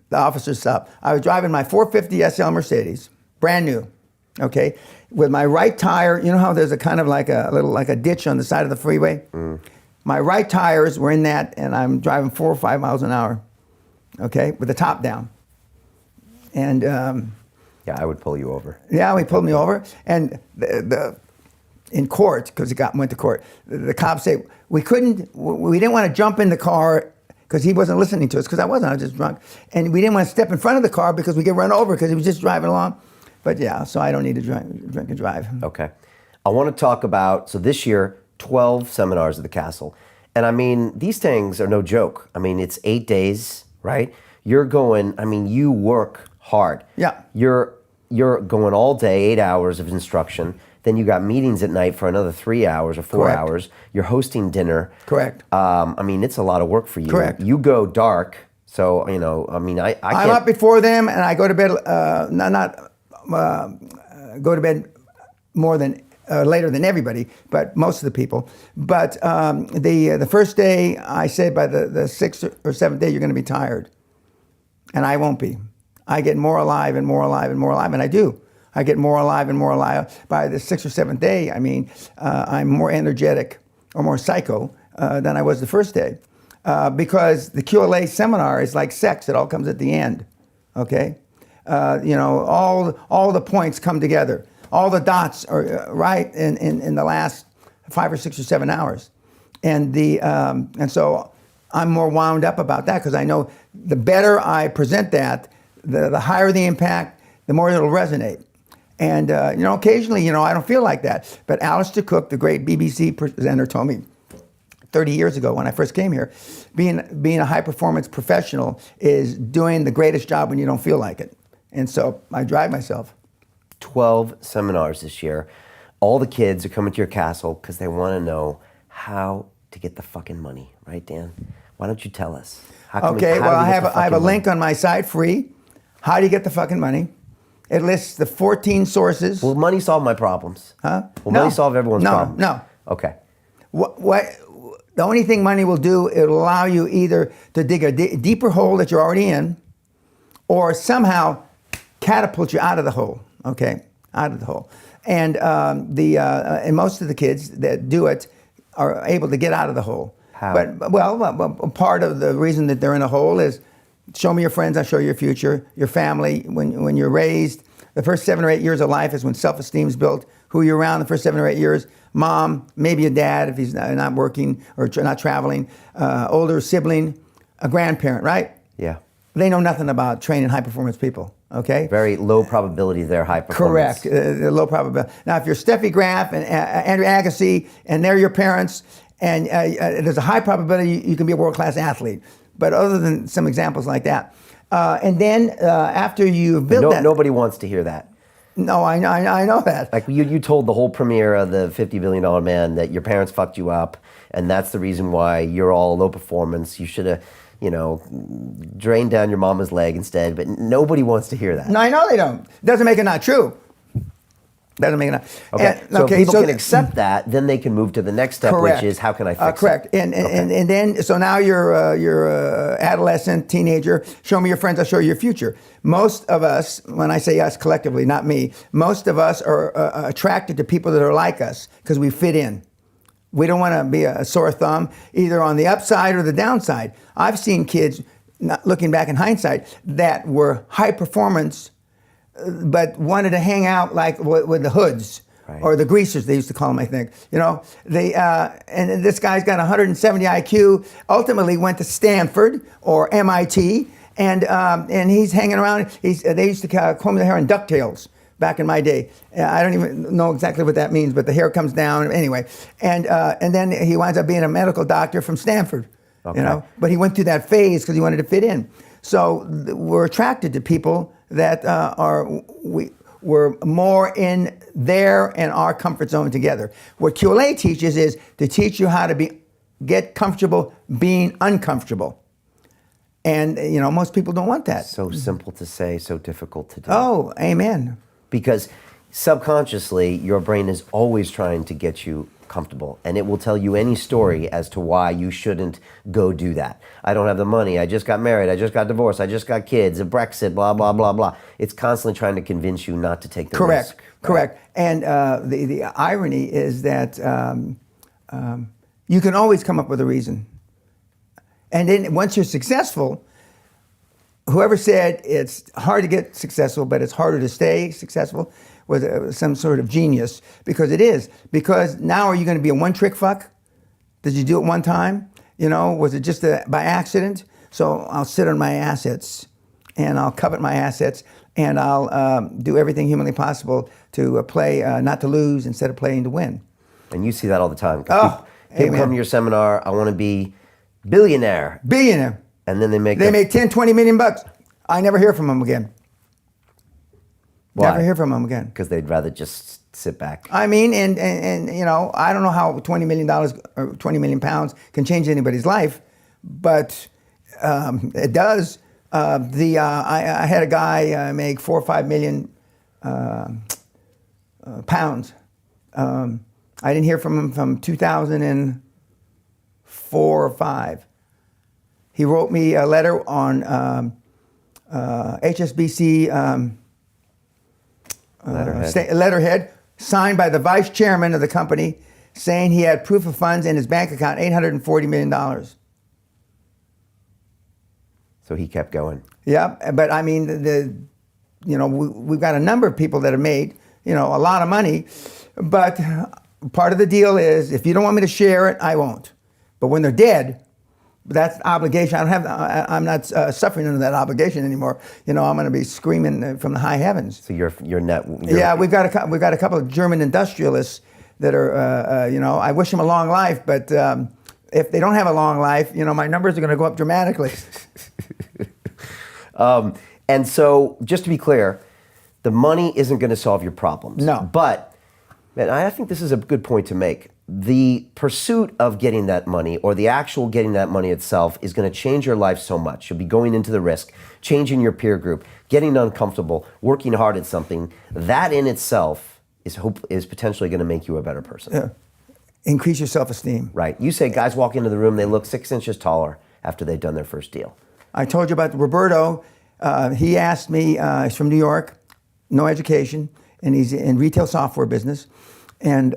The officer stopped. I was driving my 450 SL Mercedes, brand new, okay, with my right tire. You know how there's a kind of like a ditch on the side of the freeway? Mm. My right tires were in that, and I'm driving 4 or 5 miles an hour, okay, with the top down. And yeah, I would pull you over. Yeah, he pulled me over, and in court, because went to court, the cops say we didn't want to jump in the car because he wasn't listening to us, because I was just drunk, and we didn't want to step in front of the car because we get run over because he was just driving along. But yeah, so I don't need to drink and drive. Okay, I want to talk about, so this year, 12 seminars at the Castle, and I mean, these things are no joke. I mean, it's 8 days, right? You're going, I mean, you work hard. Yeah. You're going all day, 8 hours of instruction. Then you got meetings at night for another 3 hours or 4 Correct. hours. You're hosting dinner. Correct. I mean, it's a lot of work for you. Correct. You go dark, so you know. I mean, I can't. I'm up before them, and I go to bed. Go to bed more than later than everybody, but most of the people. But the first day, I say by the sixth or seventh day, you're going to be tired, and I won't be. I get more alive and more alive and more alive, and I do. I get more alive and more alive. By the sixth or seventh day, I mean, I'm more energetic or more psycho than I was the first day. Because the QLA seminar is like sex. It all comes at the end, okay? You know, all the points come together. All the dots are right in the last 5 or 6 or 7 hours. And so I'm more wound up about that, because I know the better I present that, the higher the impact, the more it'll resonate. And, you know, occasionally, you know, I don't feel like that. But Alistair Cook, the great BBC presenter, told me 30 years ago when I first came here, being a high-performance professional is doing the greatest job when you don't feel like it. And so I drive myself. 12 seminars this year. All the kids are coming to your castle because they want to know how to get the fucking money. Right, Dan? Why don't you tell us? Okay, well, I have a link on my site, free. How do you get the fucking money? It lists the 14 sources. Will money solve my problems? Huh? Will money solve everyone's problems? No. Okay. The only thing money will do, it'll allow you either to dig a deeper hole that you're already in, or somehow catapult you out of the hole. Okay, out of the hole. And and most of the kids that do it are able to get out of the hole. How? But part of the reason that they're in a hole is, show me your friends, I'll show you your future, your family. When you're raised, the first 7 or 8 years of life is when self-esteem is built. Who you're around the first 7 or 8 years, mom, maybe a dad if he's not working or not traveling, older sibling, a grandparent, right? Yeah. They know nothing about training high-performance people, okay? Very low probability they're high performance. Correct, low probability. Now, if you're Steffi Graf and Andrew Agassi, and they're your parents, and there's a high probability you can be a world-class athlete. But other than some examples like that. And then after you've built that... Nobody wants to hear that. No, I know that. Like you told the whole premiere of the $50 billion man that your parents fucked you up, and that's the reason why you're all low performance. You should have, drained down your mama's leg instead, but nobody wants to hear that. No, I know they don't. Doesn't make it not true. Doesn't make it not. Okay, so if people can accept that, then they can move to the next step, correct. Which is how can I fix correct. it? And then, so now you're adolescent, teenager, show me your friends, I'll show you your future. Most of us, when I say us collectively, not me, most of us are attracted to people that are like us because we fit in. We don't want to be a sore thumb, either on the upside or the downside. I've seen kids, looking back in hindsight, that were high performance, but wanted to hang out like with the hoods, right, or the greasers, they used to call them, I think. And this guy's got 170 IQ, ultimately went to Stanford or MIT, and he's hanging around. They used to comb their hair in DuckTales, back in my day. I don't even know exactly what that means, but the hair comes down anyway. And then he winds up being a medical doctor from Stanford, you know. But he went through that phase because he wanted to fit in. So we're attracted to people that we're more in their and our comfort zone together. What QLA teaches is to teach you how to get comfortable being uncomfortable. And, you know, most people don't want that. So simple to say, so difficult to do. Oh, amen. Because subconsciously, your brain is always trying to get you comfortable, and it will tell you any story as to why you shouldn't go do that. I don't have the money, I just got married, I just got divorced, I just got kids, a Brexit, blah, blah, blah, blah. It's constantly trying to convince you not to take the risk. Correct. And the irony is that you can always come up with a reason. And then once you're successful, whoever said it's hard to get successful, but it's harder to stay successful, was some sort of genius, because it is. Because now are you going to be a one-trick fuck? Did you do it one time? You know, was it just by accident? So I'll sit on my assets, and I'll covet my assets, and I'll do everything humanly possible to play not to lose instead of playing to win. And you see that all the time. Oh, people come to your seminar, I want to be billionaire. And then they make 10, 20 million bucks. I never hear from them again. Why? Never hear from them again. Because they'd rather just sit back. I mean, and you know, I don't know how $20 million or 20 million pounds can change anybody's life, but it does. I had a guy make 4 or 5 million pounds. I didn't hear from him from 2004 or 5. He wrote me a letter on HSBC letterhead, signed by the vice chairman of the company, saying he had proof of funds in his bank account, $840 million. So he kept going. Yeah, but I mean, you know, we've got a number of people that have made, you know, a lot of money, but part of the deal is if you don't want me to share it, I won't. But when they're dead, that's obligation. I'm not suffering under that obligation anymore. You know, I'm going to be screaming from the high heavens. So you're yeah, we've got a couple of German industrialists that are, you know, I wish them a long life, but if they don't have a long life, you know, my numbers are going to go up dramatically. And so, just to be clear, the money isn't going to solve your problems. No. But, man, I think this is a good point to make. The pursuit of getting that money, or the actual getting that money itself, is going to change your life so much. You'll be going into the risk, changing your peer group, getting uncomfortable, working hard at something. That in itself is potentially going to make you a better person. Yeah. Increase your self-esteem. Right. You say guys walk into the room, they look 6 inches taller after they've done their first deal. I told you about Roberto. He asked me, he's from New York, no education, and he's in retail software business. And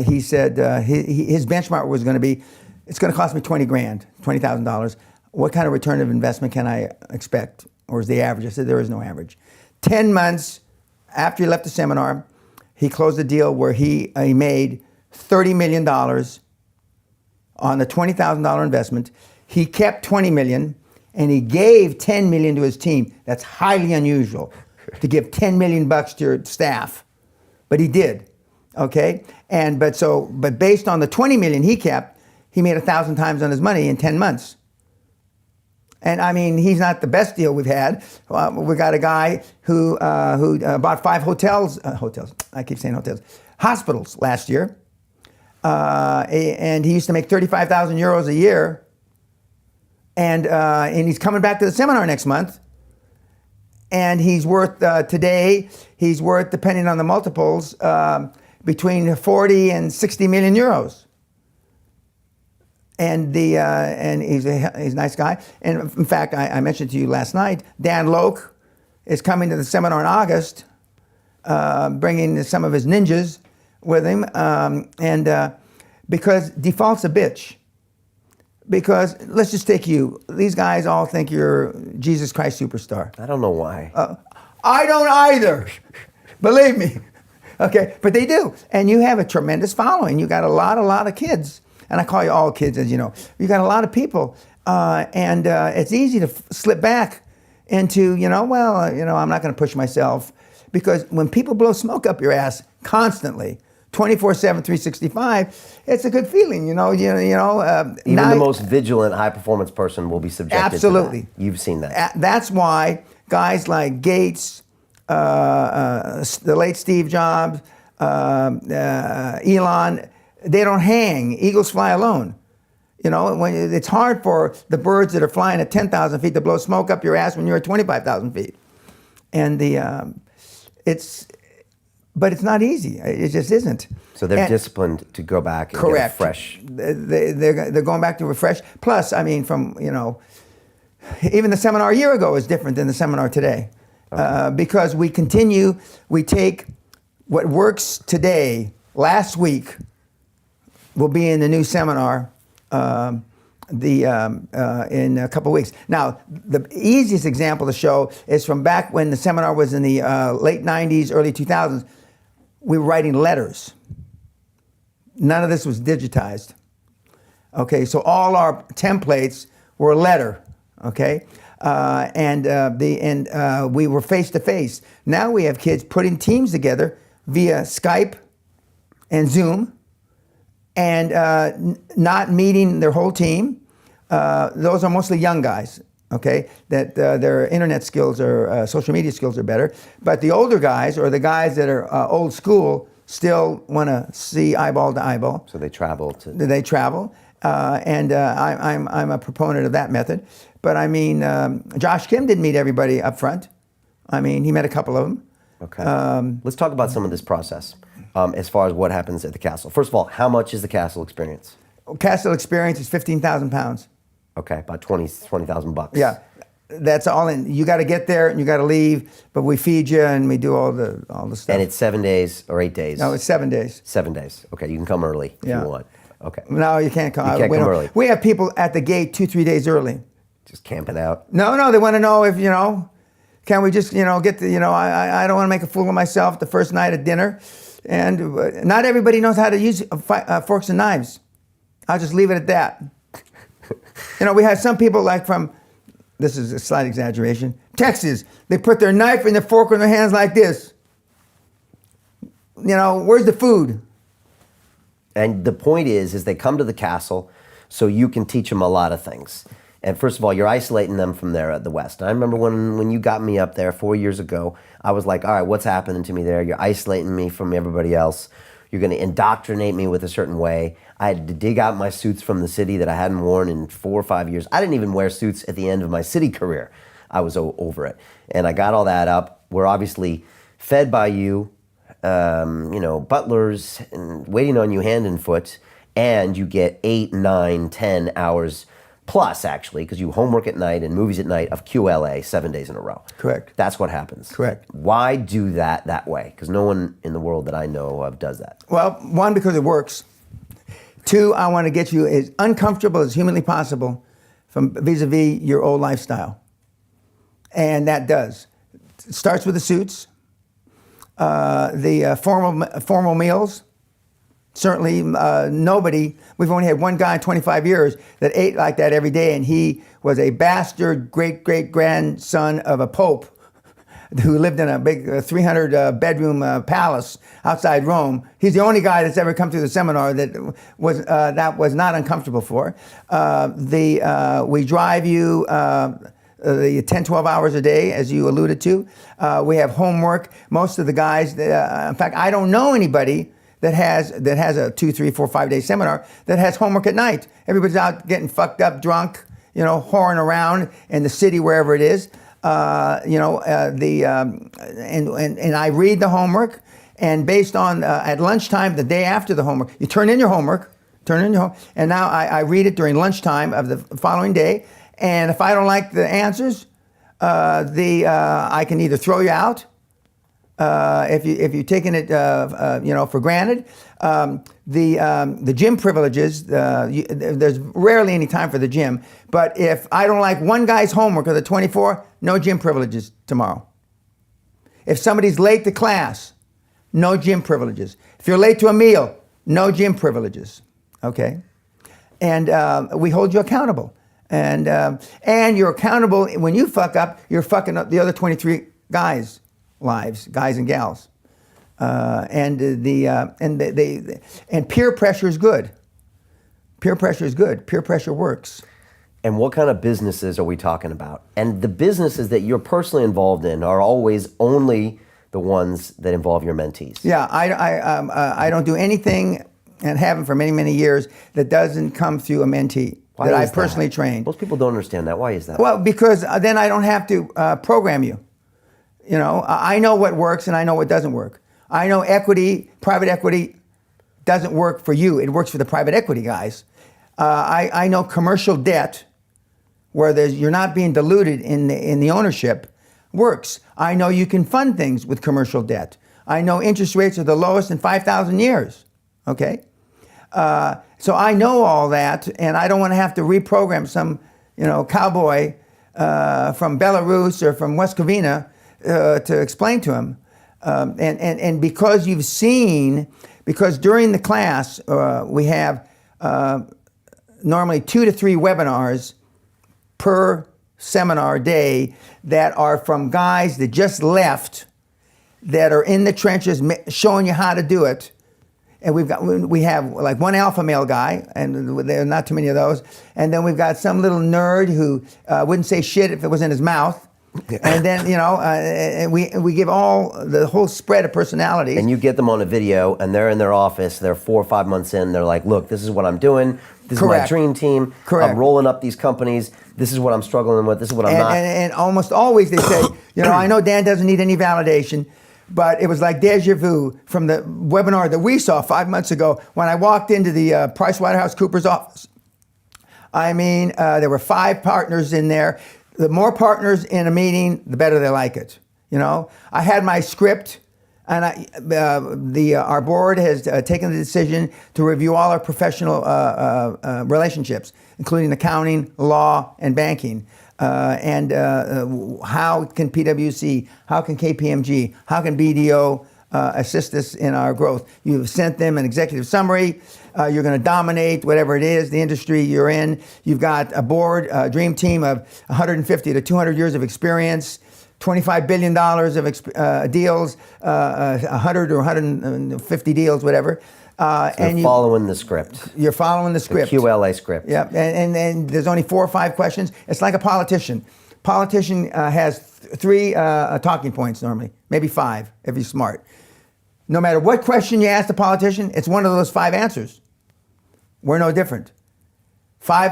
he said his benchmark was going to be, it's going to cost me $20,000. What kind of return of investment can I expect? Or is the average? I said, there is no average. 10 months after he left the seminar, he closed a deal where he made $30 million on the $20,000 investment. He kept $20 million, and he gave $10 million to his team. That's highly unusual to give $10 million bucks to your staff, but he did. Okay, but based on the 20 million he kept, he made 1,000 times on his money in 10 months. And I mean, he's not the best deal we've had. We got a guy who bought 5 hotels. I keep saying hotels, hospitals last year, and he used to make 35,000 euros a year. And he's coming back to the seminar next month. And he's worth today. He's worth, depending on the multiples, between 40 and 60 million euros. And he's a nice guy. And in fact, I mentioned to you last night, Dan Loke is coming to the seminar in August, bringing some of his ninjas with him, and because default's a bitch. Because let's just take you. These guys all think you're Jesus Christ superstar. I don't know why. I don't either. Believe me. Okay, but they do. And you have a tremendous following. You got a lot of kids. And I call you all kids, as you know. You got a lot of people. And it's easy to slip back into, I'm not going to push myself. Because when people blow smoke up your ass constantly, 24/7, 365, it's a good feeling, Even the most vigilant, high-performance person will be subjected absolutely. to that. You've seen that. That's why guys like Gates, the late Steve Jobs, Elon, they don't hang. Eagles fly alone. When it's hard for the birds that are flying at 10,000 feet to blow smoke up your ass when you're at 25,000 feet. And but it's not easy. It just isn't. So they're disciplined to go back and correct. get a fresh. They're going back to refresh. Plus, I mean, even the seminar a year ago is different than the seminar today. Okay. Because we take what works today, last week, will be in the new seminar in a couple of weeks. Now, the easiest example to show is from back when the seminar was in the late 90s, early 2000s. We were writing letters. None of this was digitized. Okay, so all our templates were a letter. Okay, we were face to face. Now we have kids putting teams together via Skype and Zoom, and not meeting their whole team. Those are mostly young guys, okay, that their internet skills or social media skills are better. But the older guys, or the guys that are old school, still want to see eyeball to eyeball. So they travel. And I'm a proponent of that method. But I mean, Josh Kim didn't meet everybody up front. I mean, he met a couple of them. Okay. Let's talk about some of this process. As far as what happens at the castle. First of all, how much is the castle experience? Castle experience is 15,000 pounds. Okay, about $20,000. Yeah, that's all in. You got to get there and you got to leave, but we feed you and we do all the stuff. And it's 7 days or 8 days? No, it's 7 days. 7 days. Okay, you can come early if you want. Okay. No, you can't come. You can't come early. We have people at the gate 2-3 days early. Just camping out. No, they want to know if can we just get the I don't want to make a fool of myself the first night at dinner. And not everybody knows how to use forks and knives. I'll just leave it at that. We have some people this is a slight exaggeration, Texas. They put their knife and their fork in their hands like this. Where's the food? And the point is they come to the castle so you can teach them a lot of things. And first of all, you're isolating them from there at the West. I remember when you got me up there 4 years ago, I was like, all right, what's happening to me there? You're isolating me from everybody else. You're going to indoctrinate me with a certain way. I had to dig out my suits from the city that I hadn't worn in 4 or 5 years. I didn't even wear suits at the end of my city career. I was over it. And I got all that up. We're obviously fed by you, butlers, and waiting on you hand and foot. And you get 8, 9, 10 hours plus, actually, because you homework at night and movies at night of QLA 7 days in a row. Correct. That's what happens. Correct. Why do that way? Because no one in the world that I know of does that. Well, one, because it works. 2, I want to get you as uncomfortable as humanly possible from vis-a-vis your old lifestyle. And that does. It starts with the suits, the formal meals. Certainly nobody, we've only had one guy in 25 years that ate like that every day, and he was a bastard great-great-grandson of a pope who lived in a big 300-bedroom palace outside Rome. He's the only guy that's ever come through the seminar that was not uncomfortable for. We drive you the 10, 12 hours a day, as you alluded to. We have homework. Most of the guys, in fact, I don't know anybody that has a 2, 3, 4, 5 day seminar that has homework at night. Everybody's out getting fucked up, drunk, whoring around in the city, wherever it is. And I read the homework, and based on at lunchtime the day after the homework, you turn in your homework, and now I read it during lunchtime of the following day. And if I don't like the answers, I can either throw you out. If you're taking it, for granted, the gym privileges, there's rarely any time for the gym. But if I don't like one guy's homework of the 24, no gym privileges tomorrow. If somebody's late to class, no gym privileges. If you're late to a meal, no gym privileges. Okay, and we hold you accountable. And you're accountable when you fuck up. You're fucking up the other 23 guys. lives, guys and gals. And peer pressure is good. Peer pressure is good. Peer pressure works. And what kind of businesses are we talking about? And the businesses that you're personally involved in are always only the ones that involve your mentees. Yeah, I don't do anything, and haven't for many, many years, that doesn't come through a mentee that I personally train. Most people don't understand that. Why is that? Well, because then I don't have to program you. You know, I know what works and I know what doesn't work. I know private equity doesn't work for you. It works for the private equity guys. I know commercial debt, where you're not being diluted in the ownership, works. I know you can fund things with commercial debt. I know interest rates are the lowest in 5,000 years. Okay? So I know all that, and I don't want to have to reprogram some, cowboy from Belarus or from West Covina to explain to him. And because you've seen, because during the class we have normally 2 to 3 webinars per seminar day that are from guys that just left, that are in the trenches showing you how to do it. And we have like one alpha male guy, and there are not too many of those. And then we've got some little nerd who wouldn't say shit if it was in his mouth. And then, and we give the whole spread of personalities. And you get them on a video, and they're in their office, they're 4 or 5 months in, they're like, look, this is what I'm doing. This is my dream team. Correct. I'm rolling up these companies. This is what I'm struggling with. This is what I'm not. And almost always they say, I know Dan doesn't need any validation, but it was like deja vu from the webinar that we saw 5 months ago when I walked into the PricewaterhouseCoopers office. I mean, there were 5 partners in there. The more partners in a meeting, the better they like it. I had my script, and our board has taken the decision to review all our professional relationships, including accounting, law, and banking. And how can PwC, how can KPMG, how can BDO assist us in our growth? You've sent them an executive summary. You're going to dominate whatever it is, the industry you're in. You've got a board, a dream team of 150 to 200 years of experience, $25 billion of deals, 100 or 150 deals, whatever. And you're following the script. You're following the script. The QLA script. Yeah, and there's only 4 or 5 questions. It's like a politician. Politician has 3 talking points normally, maybe 5 if he's smart. No matter what question you ask the politician, it's one of those 5 answers. We're no different.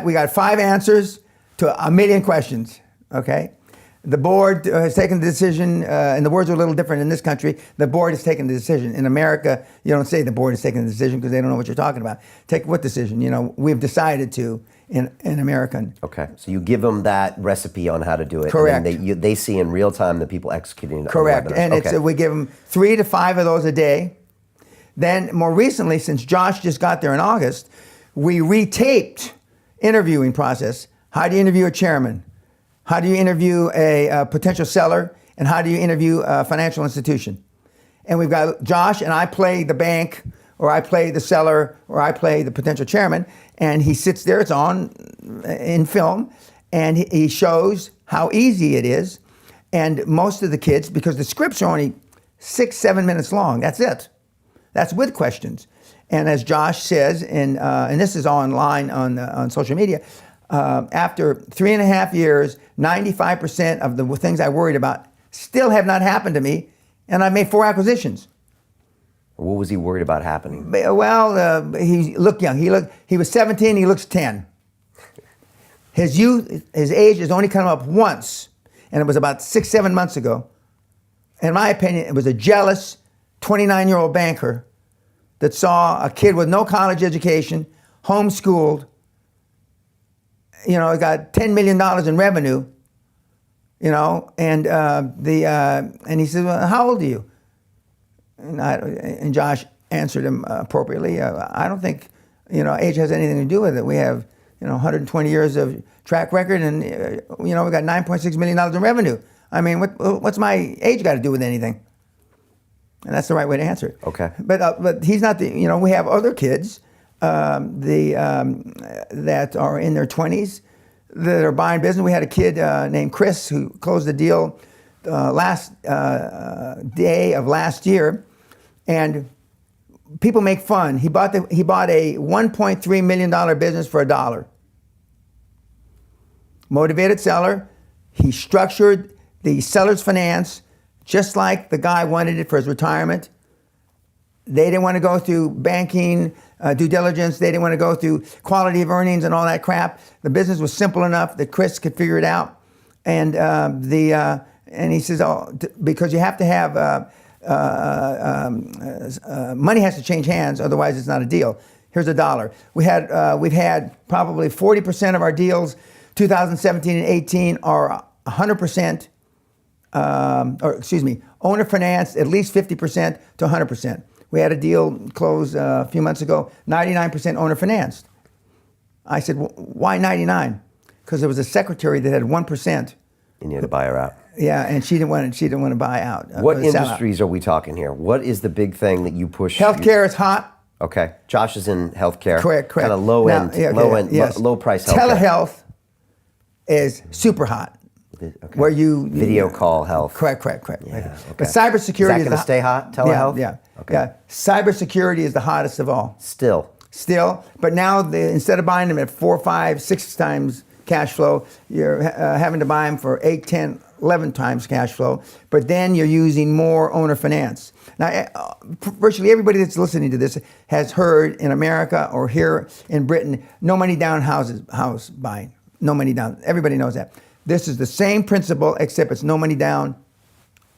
We got 5 answers to 1 million questions, okay? The board has taken the decision, and the words are a little different in this country. The board has taken the decision. In America, you don't say the board has taken the decision because they don't know what you're talking about. Take what decision? We've decided to in American. Okay, so you give them that recipe on how to do it. Correct. And they see in real time the people executing it. Correct, and we give them 3 to 5 of those a day. Then more recently, since Josh just got there in August, we retaped interviewing process. How do you interview a chairman? How do you interview a potential seller? And how do you interview a financial institution? And we've got Josh, and I play the bank, or I play the seller, or I play the potential chairman, and he sits there, it's on in film, and he shows how easy it is. And most of the kids, because the scripts are only 6-7 minutes long, that's it. That's with questions. And as Josh says, and this is online on social media, after 3.5 years, 95% of the things I worried about still have not happened to me, and I've made 4 acquisitions. What was he worried about happening? Well, he looked young. He was 17. He looks 10. His age has only come up once, and it was about 6-7 months ago. In my opinion, it was a jealous 29-year-old banker that saw a kid with no college education, homeschooled, got $10 million in revenue, and he said, well, how old are you? And Josh answered him appropriately. I don't think, age has anything to do with it. We have, 120 years of track record, and we got $9.6 million in revenue. I mean, what's my age got to do with anything? And that's the right way to answer it. Okay. But he's not the. We have other kids, that are in their 20s that are buying business. We had a kid named Chris who closed a deal last day of last year, and people make fun. He bought a $1.3 million business for $1. Motivated seller. He structured the seller's finance just like the guy wanted it for his retirement. They didn't want to go through banking, due diligence. They didn't want to go through quality of earnings and all that crap. The business was simple enough that Chris could figure it out. And and he says, because you have to have, money has to change hands, otherwise it's not a deal. Here's $1. We've had probably 40% of our deals, 2017 and 18, are 100%, owner financed, at least 50% to 100%. We had a deal close a few months ago, 99% owner financed. I said, well, why 99? Because there was a secretary that had 1%. And you had to buy her out. Yeah, and she didn't want to buy out. What industries are we talking here? What is the big thing that you push? Healthcare is hot. Okay, Josh is in healthcare. Correct. Kind of low end, yes. low price healthcare. Telehealth is super hot. Okay. Where you video call health. Correct. Yeah, okay. But cybersecurity is that going to stay hot? Telehealth. Yeah. Okay. Yeah. Cybersecurity is the hottest of all. Still, but now instead of buying them at 4, 5, 6 times cash flow, you're having to buy them for 8, 10, 11 times cash flow. But then you're using more owner finance. Now, virtually everybody that's listening to this has heard in America or here in Britain, no money down house buying. No money down. Everybody knows that. This is the same principle, except it's no money down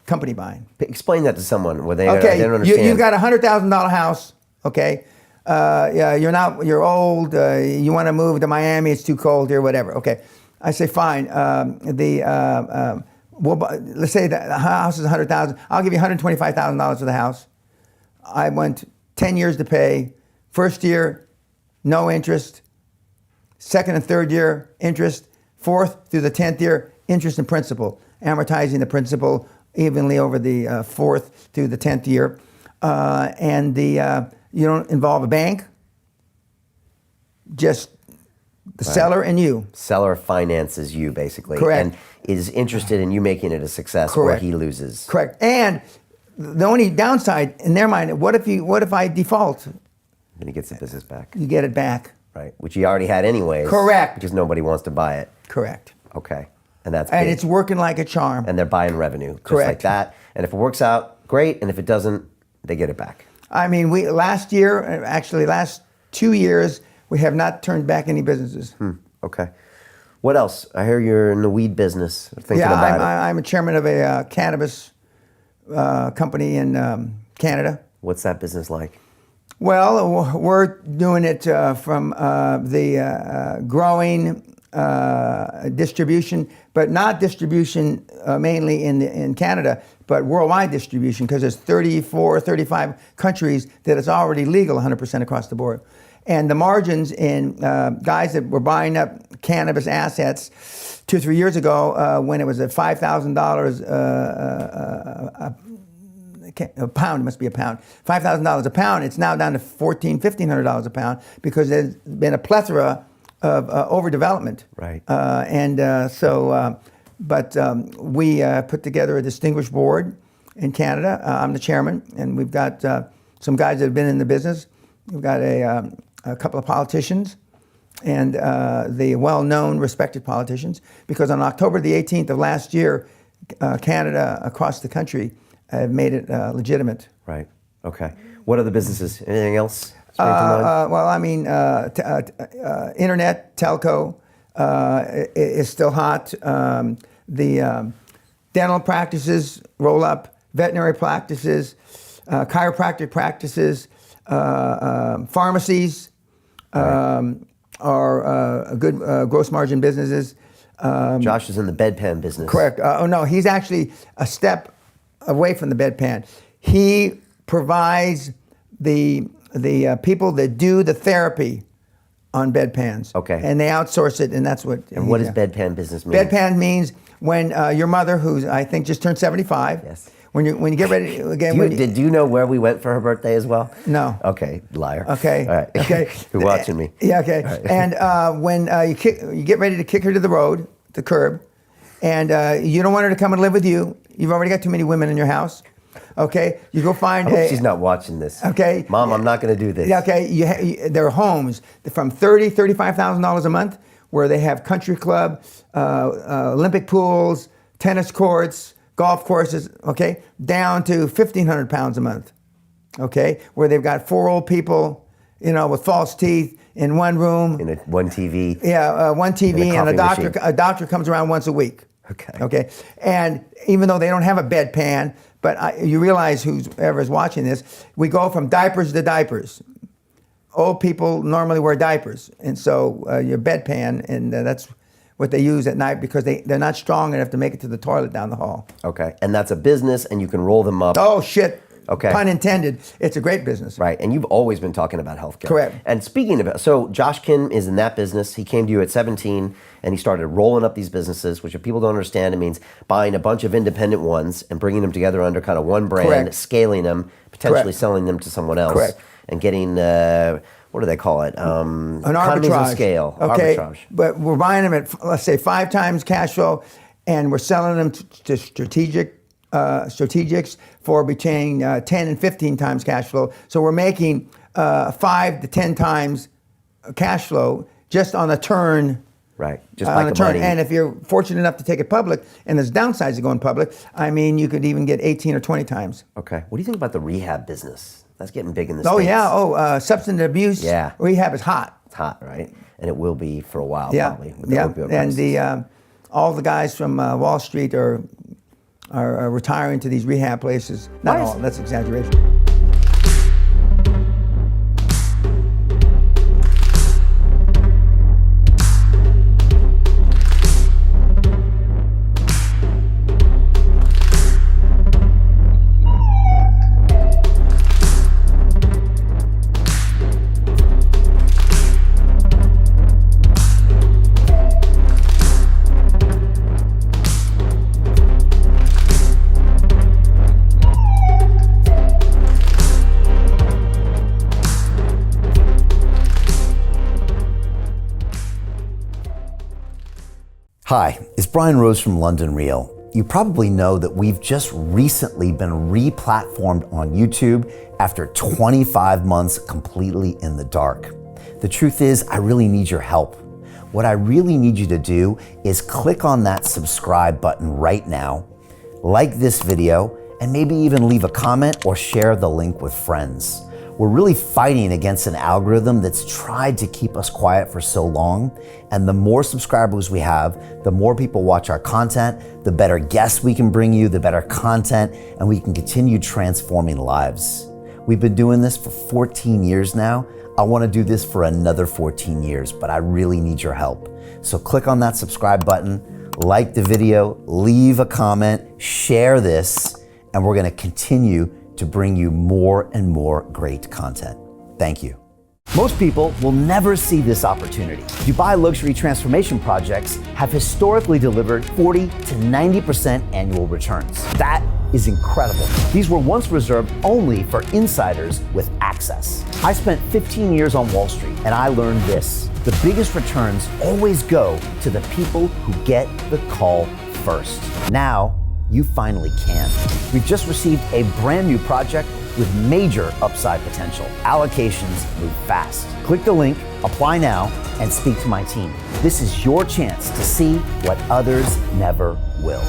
company buying. Explain that to someone where they don't understand. You've got a $100,000 house, okay? You're old, you want to move to Miami, it's too cold here, whatever. Okay, I say fine. Let's say the house is $100,000. I'll give you $125,000 for the house. I went 10 years to pay. First year, no interest. Second and third year, interest. Fourth through the 10th year, interest and principal. Amortizing the principal evenly over the fourth through the 10th year. You don't involve a bank, just the seller and you. Seller finances you, basically. Correct. And is interested in you making it a success. Correct. Or he loses. Correct. And the only downside in their mind, what if I default? Then he gets the business back. You get it back. Right, which he already had anyways. Correct. Because nobody wants to buy it. Correct. Okay, and that's and big. it's working like a charm. And they're buying revenue, just Correct. like that. And if it works out, great. And if it doesn't, they get it back. I mean, last 2 years, we have not turned back any businesses. Okay. What else? I hear you're in the weed business. Thinking about it. I'm a chairman of a cannabis company in Canada. What's that business like? Well, we're doing it from the growing distribution, but not distribution mainly in Canada, but worldwide distribution, because there's 34, 35 countries that it's already legal 100% across the board. And the margins in guys that were buying up cannabis assets 2 or 3 years ago when it was at $5,000 a pound, it must be a pound, $5,000 a pound, it's now down to $1,400, $1,500 a pound because there's been a plethora of overdevelopment. Right. But we put together a distinguished board in Canada. I'm the chairman, and we've got some guys that have been in the business. We've got a couple of politicians, and the well-known, respected politicians, because on October the 18th of last year, Canada across the country made it legitimate. Right. Okay. What other businesses? Anything else? Internet, telco is still hot. The dental practices roll up, veterinary practices, chiropractic practices, pharmacies are good gross margin businesses. Josh is in the bedpan business. Correct. No, he's actually a step away from the bedpan. He provides the people that do the therapy on bedpans. Okay. And they outsource it, and that's what. And what does bedpan business mean? Bedpan means when your mother, who's I think just turned 75. Yes. When you get ready again. Did you know where we went for her birthday as well? No. Okay, liar. Okay. All right. Okay. You're watching me. Yeah. Okay. Right. And when you get ready to kick her to the curb, and you don't want her to come and live with you. You've already got too many women in your house. Okay, you go find. I hope she's not watching this. Okay, Mom, I'm not going to do this. Okay, there are homes from $35,000 a month where they have country club, Olympic pools, tennis courts, golf courses. Okay, down to 1,500 pounds a month. Okay, where they've got 4 old people, with false teeth in one room. In one TV. Yeah, one TV, and a doctor comes around once a week. Okay, and even though they don't have a bedpan, but you realize whoever's watching this, we go from diapers to diapers. Old people normally wear diapers, and so your bedpan, and that's what they use at night because they're not strong enough to make it to the toilet down the hall. Okay, and that's a business, and you can roll them up. Oh, shit. Okay. Pun intended. It's a great business. Right, and you've always been talking about healthcare. Correct. And speaking of it, so Josh Kim is in that business. He came to you at 17, and he started rolling up these businesses, which if people don't understand, it means buying a bunch of independent ones and bringing them together under kind of one brand, Correct. Scaling them, potentially Correct. selling them to someone else. Correct. And getting, what do they call it? An economies arbitrage. of scale. Okay, arbitrage. but we're buying them at, let's say, 5 times cash flow, and we're selling them to strategics for between 10 and 15 times cash flow. So we're making 5 to 10 times cash flow just on a turn. Right, just on like a the turn. money. And if you're fortunate enough to take it public, and there's downsides to going public, I mean, you could even get 18 or 20 times. Okay, what do you think about the rehab business? That's getting big in the Oh, States. yeah. Substance abuse. Yeah. Rehab is hot. It's hot, right? And it will be for a while, Yeah. probably. With the Yeah. opioid And crisis. all the guys from Wall Street are retiring to these rehab places. Not Why is- all. That's exaggeration. Hi, it's Brian Rose from London Real. You probably know that we've just recently been re-platformed on YouTube after 25 months completely in the dark. The truth is, I really need your help. What I really need you to do is click on that subscribe button right now, like this video, and maybe even leave a comment or share the link with friends. We're really fighting against an algorithm that's tried to keep us quiet for so long. And the more subscribers we have, the more people watch our content, the better guests we can bring you, the better content, and we can continue transforming lives. We've been doing this for 14 years now. I want to do this for another 14 years, but I really need your help. So click on that subscribe button, like the video, leave a comment, share this, and we're going to continue to bring you more and more great content. Thank you. Most people will never see this opportunity. Dubai luxury transformation projects have historically delivered 40 to 90% annual returns. That is incredible. These were once reserved only for insiders with access. I spent 15 years on Wall Street, and I learned this: the biggest returns always go to the people who get the call first. Now, you finally can. We've just received a brand new project with major upside potential. Allocations move fast. Click the link, apply now, and speak to my team. This is your chance to see what others never will.